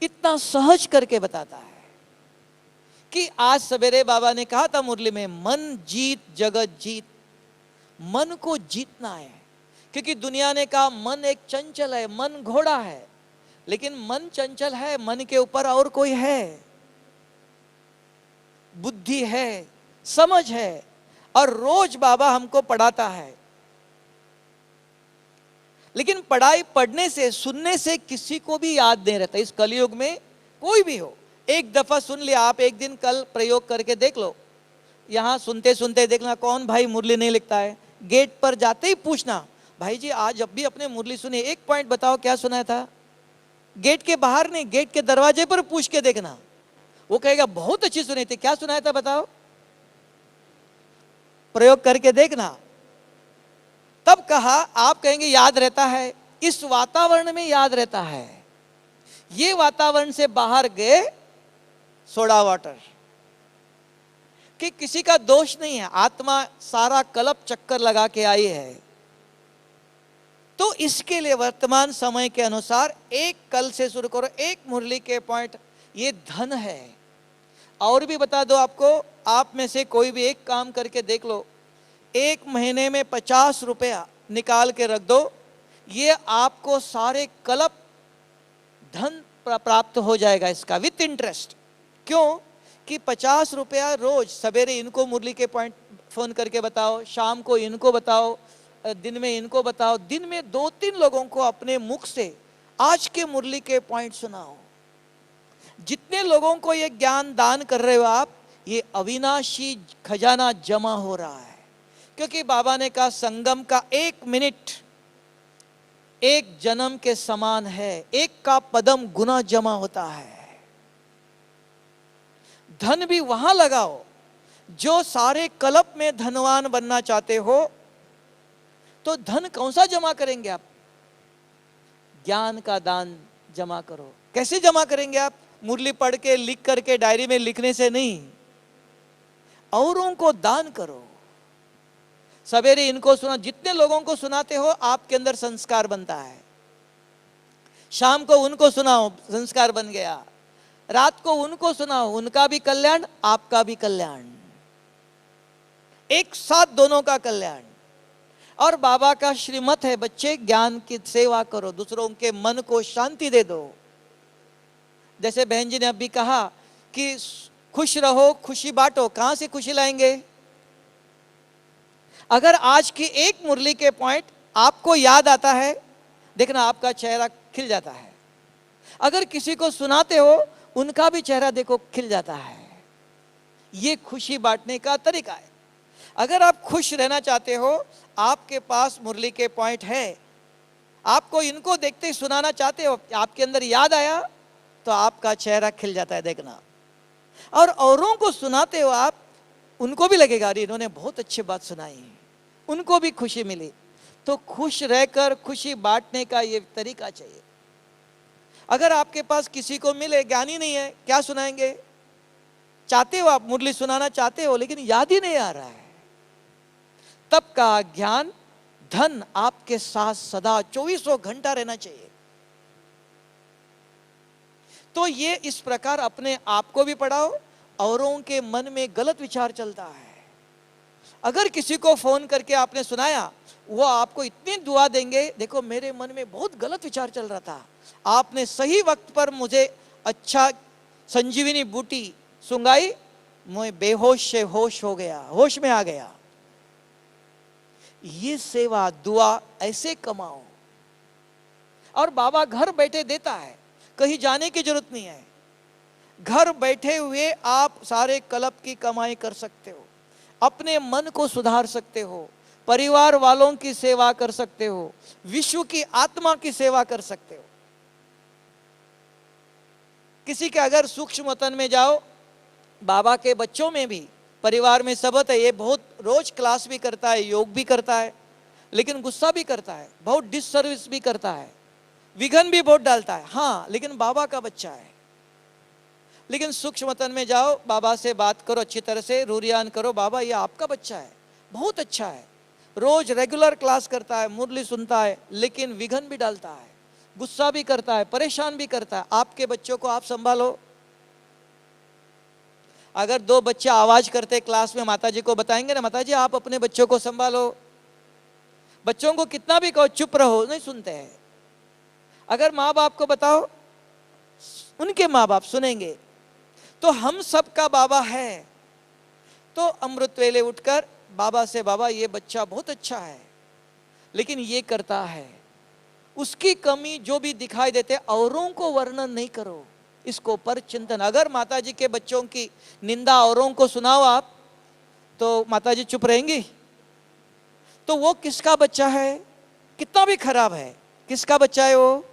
इतना सहज करके बताता है कि आज सवेरे बाबा ने कहा था मुरली में, मन जीत जगत जीत। मन को जीतना है, क्योंकि दुनिया ने कहा मन एक चंचल है, मन घोड़ा है। लेकिन मन चंचल है, मन के ऊपर और कोई है, बुद्धि है, समझ है। और रोज बाबा हमको पढ़ाता है। लेकिन पढ़ाई पढ़ने से, सुनने से किसी को भी याद नहीं रहता। इस कलयुग में कोई भी हो, एक दफा सुन लिया, आप एक दिन कल प्रयोग करके देख लो। यहां सुनते सुनते देखना कौन भाई मुरली नहीं लिखता है। गेट पर जाते ही पूछना, भाई जी आज जब भी अपने मुरली सुने एक पॉइंट बताओ क्या सुनाया था। गेट के बाहर नहीं, गेट के दरवाजे पर पूछ के देखना, वो कहेगा बहुत अच्छी सुनी थी, क्या सुनाया था बताओ। प्रयोग करके देखना। तब कहा, आप कहेंगे याद रहता है, इस वातावरण में याद रहता है। ये वातावरण से बाहर गए, सोडा वाटर, कि किसी का दोष नहीं है, आत्मा सारा कल्प चक्कर लगा के आई है। तो इसके लिए वर्तमान समय के अनुसार एक कल से शुरू करो, एक मुरली के पॉइंट। ये धन है, और भी बता दो आपको, आप में से कोई भी एक काम करके देख लो, 1 महीने में 50 रुपया निकाल के रख दो, ये आपको सारे कल्प धन प्राप्त हो जाएगा इसका विथ इंटरेस्ट। क्यों कि 50 रुपया रोज, सवेरे इनको मुरली के पॉइंट फोन करके बताओ, शाम को इनको बताओ, दिन में इनको बताओ, दिन में 2-3 लोगों को अपने मुख से आज के मुरली के पॉइंट सुनाओ। जितने लोगों को ये ज्ञान दान कर रहे हो आप, ये अविनाशी खजाना जमा हो रहा है। क्योंकि बाबा ने कहा संगम का 1 मिनट 1 जन्म के समान है, एक का पदम गुना जमा होता है। धन भी वहां लगाओ जो सारे कल्प में धनवान बनना चाहते हो। तो धन कौन सा जमा करेंगे आप? ज्ञान का दान जमा करो। कैसे जमा करेंगे आप? मुरली पढ़ के लिख करके डायरी में लिखने से नहीं, औरों को दान करो। सवेरे इनको सुना, जितने लोगों को सुनाते हो आपके अंदर संस्कार बनता है। शाम को उनको सुनाओ, संस्कार बन गया। रात को उनको सुनाओ, उनका भी कल्याण, आपका भी कल्याण, एक साथ दोनों का कल्याण। और बाबा का श्रीमत है, बच्चे ज्ञान की सेवा करो, दूसरों के मन को शांति दे दो। जैसे बहन जी ने अभी कहा कि खुश रहो, खुशी बांटो। कहां से खुशी लाएंगे? अगर आज की एक मुरली के पॉइंट आपको याद आता है, देखना आपका चेहरा खिल जाता है। अगर किसी को सुनाते हो, उनका भी चेहरा देखो खिल जाता है। ये खुशी बांटने का तरीका है। अगर आप खुश रहना चाहते हो, आपके पास मुरली के पॉइंट है, आपको इनको देखते ही सुनाना चाहते हो, आपके अंदर याद आया तो आपका चेहरा खिल जाता है, देखना। और औरों को सुनाते हो आप, उनको भी लगेगा अरे इन्होंने बहुत अच्छी बात सुनाई, उनको भी खुशी मिली। तो खुश रहकर खुशी बांटने का ये तरीका चाहिए। अगर आपके पास किसी को मिले, ज्ञानी नहीं है, क्या सुनाएंगे? चाहते हो आप मुरली सुनाना चाहते हो, लेकिन याद ही नहीं आ रहा है। तब का ज्ञान धन आपके साथ सदा 24 घंटा रहना चाहिए। तो ये इस प्रकार अपने आप को भी पढ़ाओ, औरों के मन में गलत विचार चलता है। अगर किसी को फोन करके आपने सुनाया, वो आपको इतनी दुआ देंगे, देखो मेरे मन में बहुत गलत विचार चल रहा था, आपने सही वक्त पर मुझे अच्छा संजीवनी बूटी सुंगाई, मैं बेहोश से होश हो गया, होश में आ गया। ये सेवा दुआ ऐसे कमाओ। और बाबा घर बैठे देता है, कहीं जाने की जरूरत नहीं है। घर बैठे हुए आप सारे कल्प की कमाई कर सकते हो, अपने मन को सुधार सकते हो, परिवार वालों की सेवा कर सकते हो, विश्व की आत्मा की सेवा कर सकते हो। किसी के अगर सूक्ष्म वतन में जाओ, बाबा के बच्चों में भी परिवार में सबत है, ये बहुत रोज क्लास भी करता है, योग भी करता है, लेकिन गुस्सा भी करता है, बहुत डिससर्विस भी करता है, विघन भी बहुत डालता है। हाँ, लेकिन बाबा का बच्चा है। लेकिन सूक्ष्म वतन में जाओ, बाबा से बात करो अच्छी तरह से, रूरियान करो, बाबा ये आपका बच्चा है, बहुत अच्छा है, रोज रेगुलर क्लास करता है, मुरली सुनता है, लेकिन विघन भी डालता है, गुस्सा भी करता है, परेशान भी करता है। आपके बच्चों को आप संभालो। अगर 2 बच्चे आवाज करते क्लास में, माताजी को बताएंगे ना, माताजी आप अपने बच्चों को संभालो। बच्चों को कितना भी कहो चुप रहो, नहीं सुनते हैं। अगर माँ बाप को बताओ, उनके माँ बाप सुनेंगे। तो हम सबका बाबा है। तो अमृत वेले उठकर बाबा से, बाबा ये बच्चा बहुत अच्छा है, लेकिन ये करता है, उसकी कमी जो भी दिखाई देते, औरों को वर्णन नहीं करो, इसको पर चिंतन। अगर माताजी के बच्चों की निंदा औरों को सुनाओ आप, तो माताजी चुप रहेंगी? तो वो किसका बच्चा है? कितना भी खराब है, किसका बच्चा है वो?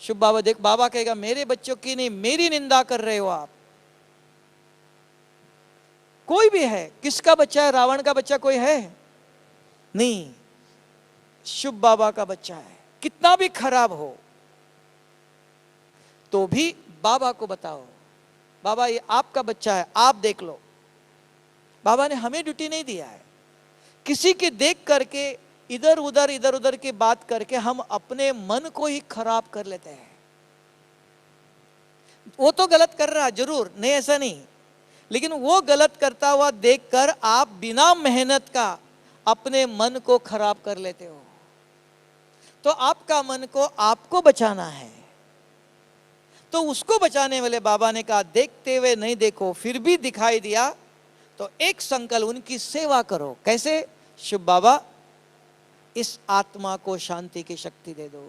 शुभ बाबा देख, बाबा कहेगा मेरे बच्चों की नहीं, मेरी निंदा कर रहे हो आप। कोई भी है, किसका बच्चा है? रावण का बच्चा कोई है? नहीं, शुभ बाबा का बच्चा है। कितना भी खराब हो तो भी बाबा को बताओ, बाबा ये आपका बच्चा है, आप देख लो। बाबा ने हमें ड्यूटी नहीं दिया है। किसी की देख करके इधर उधर की बात करके हम अपने मन को ही खराब कर लेते हैं। वो तो गलत कर रहा जरूर, नहीं ऐसा नहीं, लेकिन वो गलत करता हुआ देखकर आप बिना मेहनत का अपने मन को खराब कर लेते हो। तो आपका मन को आपको बचाना है, तो उसको बचाने वाले बाबा ने कहा देखते हुए नहीं देखो, फिर भी दिखाई दिया तो एक संकल्प, उनकी सेवा करो। कैसे? शुभ बाबा इस आत्मा को शांति की शक्ति दे दो,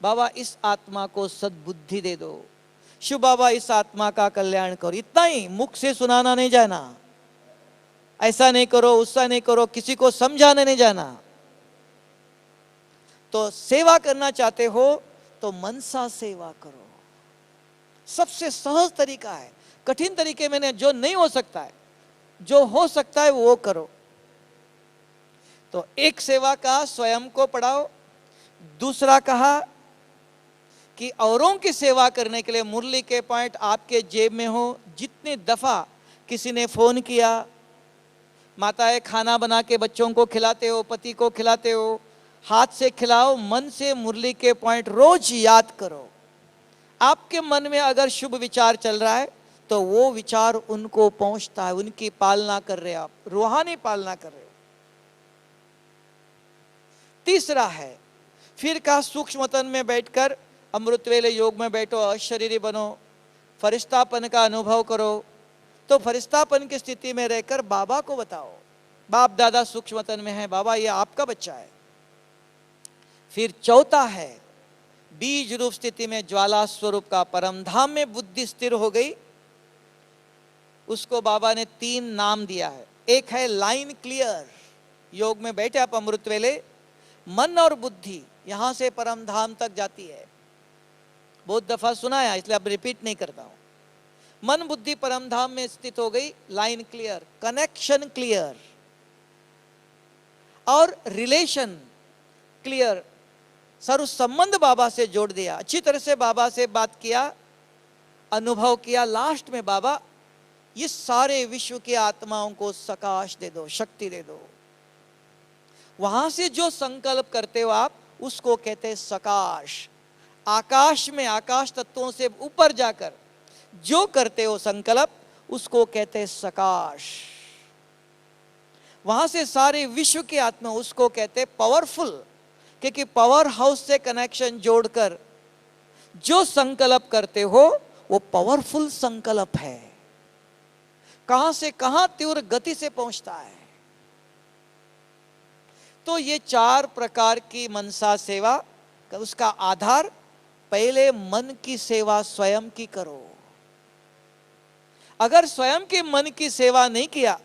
बाबा इस आत्मा को सद्बुद्धि दे दो, शुभ बाबा इस आत्मा का कल्याण करो। इतना ही, मुख से सुनाना नहीं जाना, ऐसा नहीं करो उससा नहीं करो, किसी को समझाने नहीं जाना। तो सेवा करना चाहते हो तो मनसा सेवा करो, सबसे सहज तरीका है। कठिन तरीके में जो नहीं हो सकता है, जो हो सकता है वो करो। तो एक सेवा का स्वयं को पढ़ाओ, दूसरा कहा कि औरों की सेवा करने के लिए मुरली के पॉइंट आपके जेब में हो। जितनी दफा किसी ने फोन किया, माताएं खाना बना के बच्चों को खिलाते हो, पति को खिलाते हो, हाथ से खिलाओ, मन से मुरली के पॉइंट रोज याद करो। आपके मन में अगर शुभ विचार चल रहा है तो वो विचार उनको पहुंचता है, उनकी पालना कर रहे हो आप, रूहानी पालना कर रहे हो। तीसरा है, फिर का सूक्ष्मतन में बैठकर अमृत वेले योग में बैठो, अशरीरी बनो, फरिश्तापन का अनुभव करो। तो फरिश्तापन की स्थिति में रहकर बाबा को बताओ, बाप दादा सूक्ष्मतन में है, बाबा ये आपका बच्चा है। फिर चौथा है, बीज रूप स्थिति में ज्वाला स्वरूप का परम धाम में बुद्धि स्थिर हो गई, उसको बाबा ने 3 नाम दिया है। एक है लाइन क्लियर, योग में बैठे आप अमृत वेले, मन और बुद्धि यहां से परम धाम तक जाती है, बहुत दफा सुनाया इसलिए अब रिपीट नहीं करता हूं। मन बुद्धि परम धाम में स्थित हो गई, लाइन क्लियर, कनेक्शन क्लियर और रिलेशन क्लियर, सर्व संबंध बाबा से जोड़ दिया, अच्छी तरह से बाबा से बात किया, अनुभव किया। लास्ट में बाबा इस सारे विश्व की आत्माओं को सकाश दे दो, शक्ति दे दो। वहां से जो संकल्प करते हो आप, उसको कहते हैं सकाश। आकाश में, आकाश तत्वों से ऊपर जाकर जो करते हो संकल्प, उसको कहते हैं सकाश। वहां से सारे विश्व की आत्मा, उसको कहते हैं पावरफुल, क्योंकि पावर हाउस से कनेक्शन जोड़कर जो संकल्प करते हो वो पावरफुल संकल्प है, कहां से कहां तीव्र गति से पहुंचता है। तो ये 4 प्रकार की मनसा सेवा, उसका आधार पहले मन की सेवा स्वयं की करो। अगर स्वयं के मन की सेवा नहीं किया,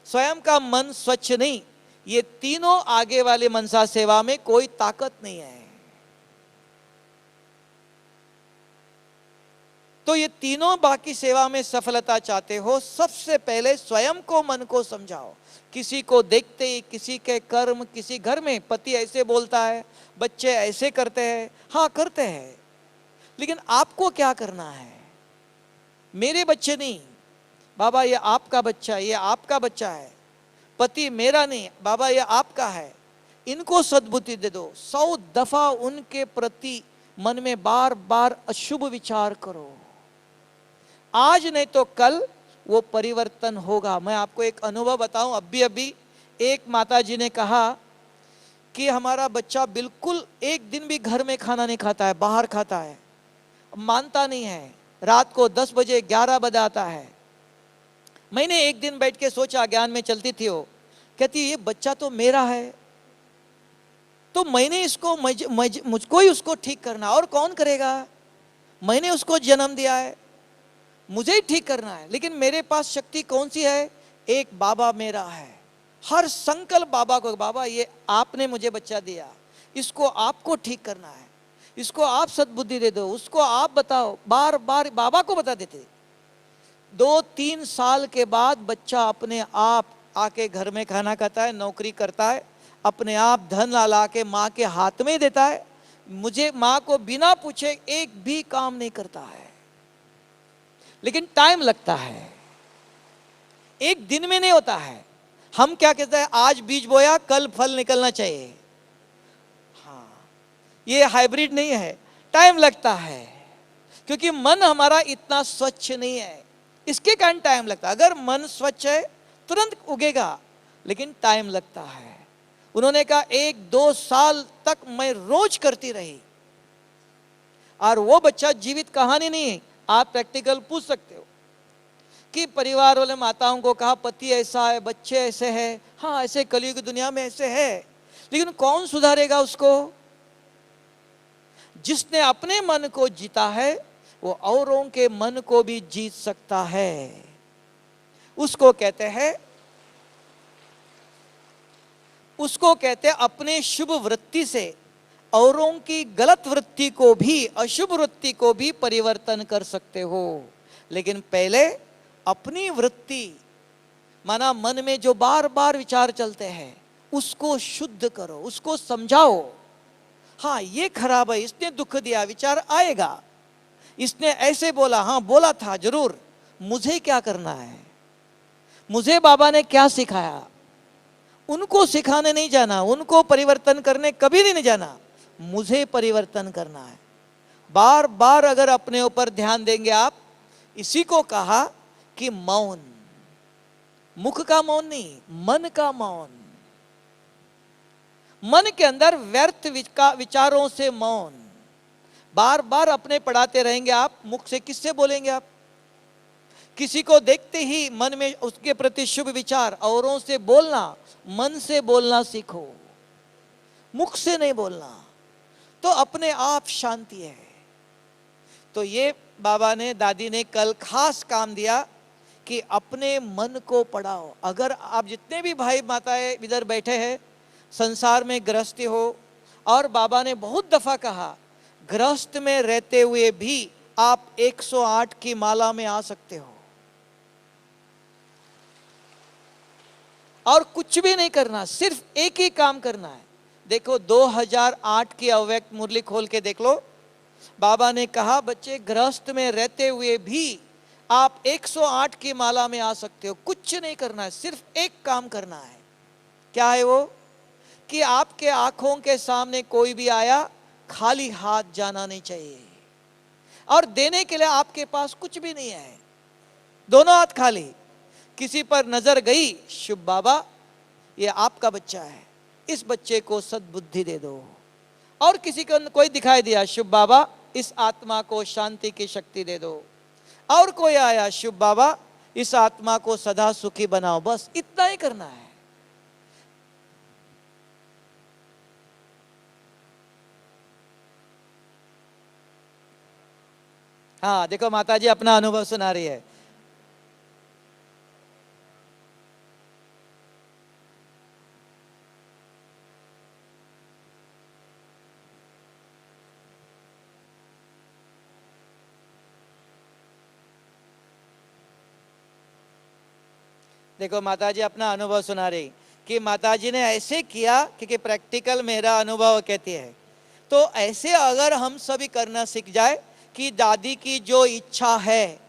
स्वयं का मन स्वच्छ नहीं, ये तीनों आगे वाले मनसा सेवा में कोई ताकत नहीं है। तो ये तीनों बाकी सेवा में सफलता चाहते हो, सबसे पहले स्वयं को, मन को समझाओ। किसी को देखते ही, किसी के कर्म, किसी घर में पति ऐसे बोलता है, बच्चे ऐसे करते हैं, हाँ करते हैं, लेकिन आपको क्या करना है? मेरे बच्चे नहीं बाबा, ये आपका बच्चा, ये आपका बच्चा है। पति मेरा नहीं बाबा, ये आपका है। इनको सद्बुद्धि दे दो। 100 दफा उनके प्रति मन में बार बार अशुभ विचार करो। आज नहीं तो कल वो परिवर्तन होगा। मैं आपको एक अनुभव बताऊं, अभी एक माता जी ने कहा कि हमारा बच्चा बिल्कुल एक दिन भी घर में खाना नहीं खाता है, बाहर खाता है, मानता नहीं है, रात को 10 बजे 11 बजे आता है। मैंने एक दिन बैठ के सोचा, ज्ञान में चलती थी वो, कहती ये बच्चा तो मेरा है, तो मैंने इसको मुझको ही उसको ठीक करना, और कौन करेगा? मैंने उसको जन्म दिया है, मुझे ही ठीक करना है। लेकिन मेरे पास शक्ति कौन सी है? एक बाबा मेरा है। हर संकल्प बाबा को, बाबा ये आपने मुझे बच्चा दिया, इसको आपको ठीक करना है, इसको आप सद्बुद्धि दे दो, उसको आप बताओ, बार बार बाबा को बता देते। 2-3 साल के बाद बच्चा अपने आप आके घर में खाना खाता है, नौकरी करता है, अपने आप धन ला के माँ के हाथ में देता है। मुझे माँ को बिना पूछे एक भी काम नहीं करता है, लेकिन टाइम लगता है, एक दिन में नहीं होता है। हम क्या कहते हैं, आज बीज बोया कल फल निकलना चाहिए। हाँ, ये हाइब्रिड नहीं है, टाइम लगता है। क्योंकि मन हमारा इतना स्वच्छ नहीं है, इसके कारण टाइम लगता है। अगर मन स्वच्छ है तुरंत उगेगा, लेकिन टाइम लगता है। उन्होंने कहा 1-2 साल तक मैं रोज करती रही, और वो बच्चा जीवित कहानी नहीं है। आप प्रैक्टिकल पूछ सकते हो कि परिवार वाले माताओं को कहा पति ऐसा है, बच्चे ऐसे हैं, हाँ ऐसे कलयुग की दुनिया में ऐसे है, लेकिन कौन सुधारेगा उसको? जिसने अपने मन को जीता है वो औरों के मन को भी जीत सकता है। उसको कहते हैं अपने शुभ वृत्ति से औरों की गलत वृत्ति को भी, अशुभ वृत्ति को भी परिवर्तन कर सकते हो। लेकिन पहले अपनी वृत्ति, माना मन में जो बार बार विचार चलते हैं उसको शुद्ध करो, उसको समझाओ। हाँ ये खराब है, इसने दुख दिया, विचार आएगा, इसने ऐसे बोला, हाँ बोला था जरूर, मुझे क्या करना है, मुझे बाबा ने क्या सिखाया? उनको सिखाने नहीं जाना, उनको परिवर्तन करने कभी नहीं जाना, मुझे परिवर्तन करना है। बार बार अगर अपने ऊपर ध्यान देंगे आप, इसी को कहा कि मौन, मुख का मौन नहीं, मन का मौन। मन के अंदर व्यर्थ विचारों से मौन। बार बार अपने पढ़ाते रहेंगे आप, मुख से किससे बोलेंगे आप? किसी को देखते ही मन में उसके प्रति शुभ विचार, औरों से बोलना, मन से बोलना सीखो, मुख से नहीं बोलना, तो अपने आप शांति है। तो ये बाबा ने, दादी ने कल खास काम दिया कि अपने मन को पढ़ाओ। अगर आप जितने भी भाई माताएं इधर बैठे हैं, संसार में गृहस्थी हो, और बाबा ने बहुत दफा कहा गृहस्थ में रहते हुए भी आप 108 की माला में आ सकते हो, और कुछ भी नहीं करना, सिर्फ एक ही काम करना है। देखो 2008 की अव्यक्त मुरली खोल के देख लो। बाबा ने कहा बच्चे गृहस्थ में रहते हुए भी आप 108 की माला में आ सकते हो, कुछ नहीं करना है, सिर्फ एक काम करना है। क्या है वो? कि आपके आंखों के सामने कोई भी आया, खाली हाथ जाना नहीं चाहिए, और देने के लिए आपके पास कुछ भी नहीं है, दोनों हाथ खाली। किसी पर नजर गई, शुभ बाबा ये आपका बच्चा है, इस बच्चे को सद्बुद्धि दे दो। और किसी को कोई दिखाई दिया, शुभ बाबा इस आत्मा को शांति की शक्ति दे दो। और कोई आया, शुभ बाबा इस आत्मा को सदा सुखी बनाओ। बस इतना ही करना है। हाँ देखो माताजी अपना अनुभव सुना रही है। देखो माताजी अपना अनुभव सुना रही कि माताजी ने ऐसे किया क्योंकि प्रैक्टिकल मेरा अनुभव कहती है। तो ऐसे अगर हम सभी करना सीख जाए कि दादी की जो इच्छा है,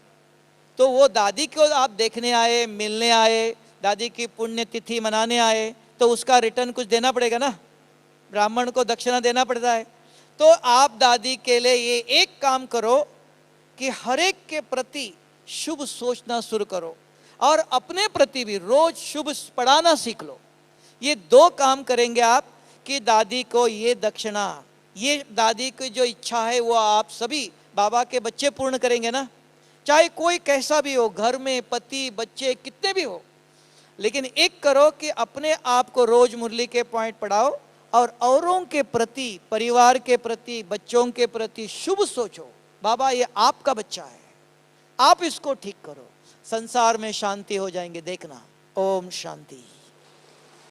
तो वो दादी को आप देखने आए, मिलने आए, दादी की पुण्यतिथि मनाने आए, तो उसका रिटर्न कुछ देना पड़ेगा ना, ब्राह्मण को दक्षिणा देना पड़ता है। तो आप दादी के लिए ये एक काम करो कि हर एक के प्रति शुभ सोचना शुरू करो, और अपने प्रति भी रोज शुभ पढ़ाना सीख लो। ये 2 काम करेंगे आप कि दादी को ये दक्षिणा, ये दादी की जो इच्छा है वो आप सभी बाबा के बच्चे पूर्ण करेंगे ना। चाहे कोई कैसा भी हो, घर में पति बच्चे कितने भी हो, लेकिन एक करो कि अपने आप को रोज मुरली के पॉइंट पढ़ाओ, और औरों के प्रति, परिवार के प्रति, बच्चों के प्रति शुभ सोचो। बाबा ये आपका बच्चा है, आप इसको ठीक करो, संसार में शांति हो जाएंगे, देखना। ओम शांति।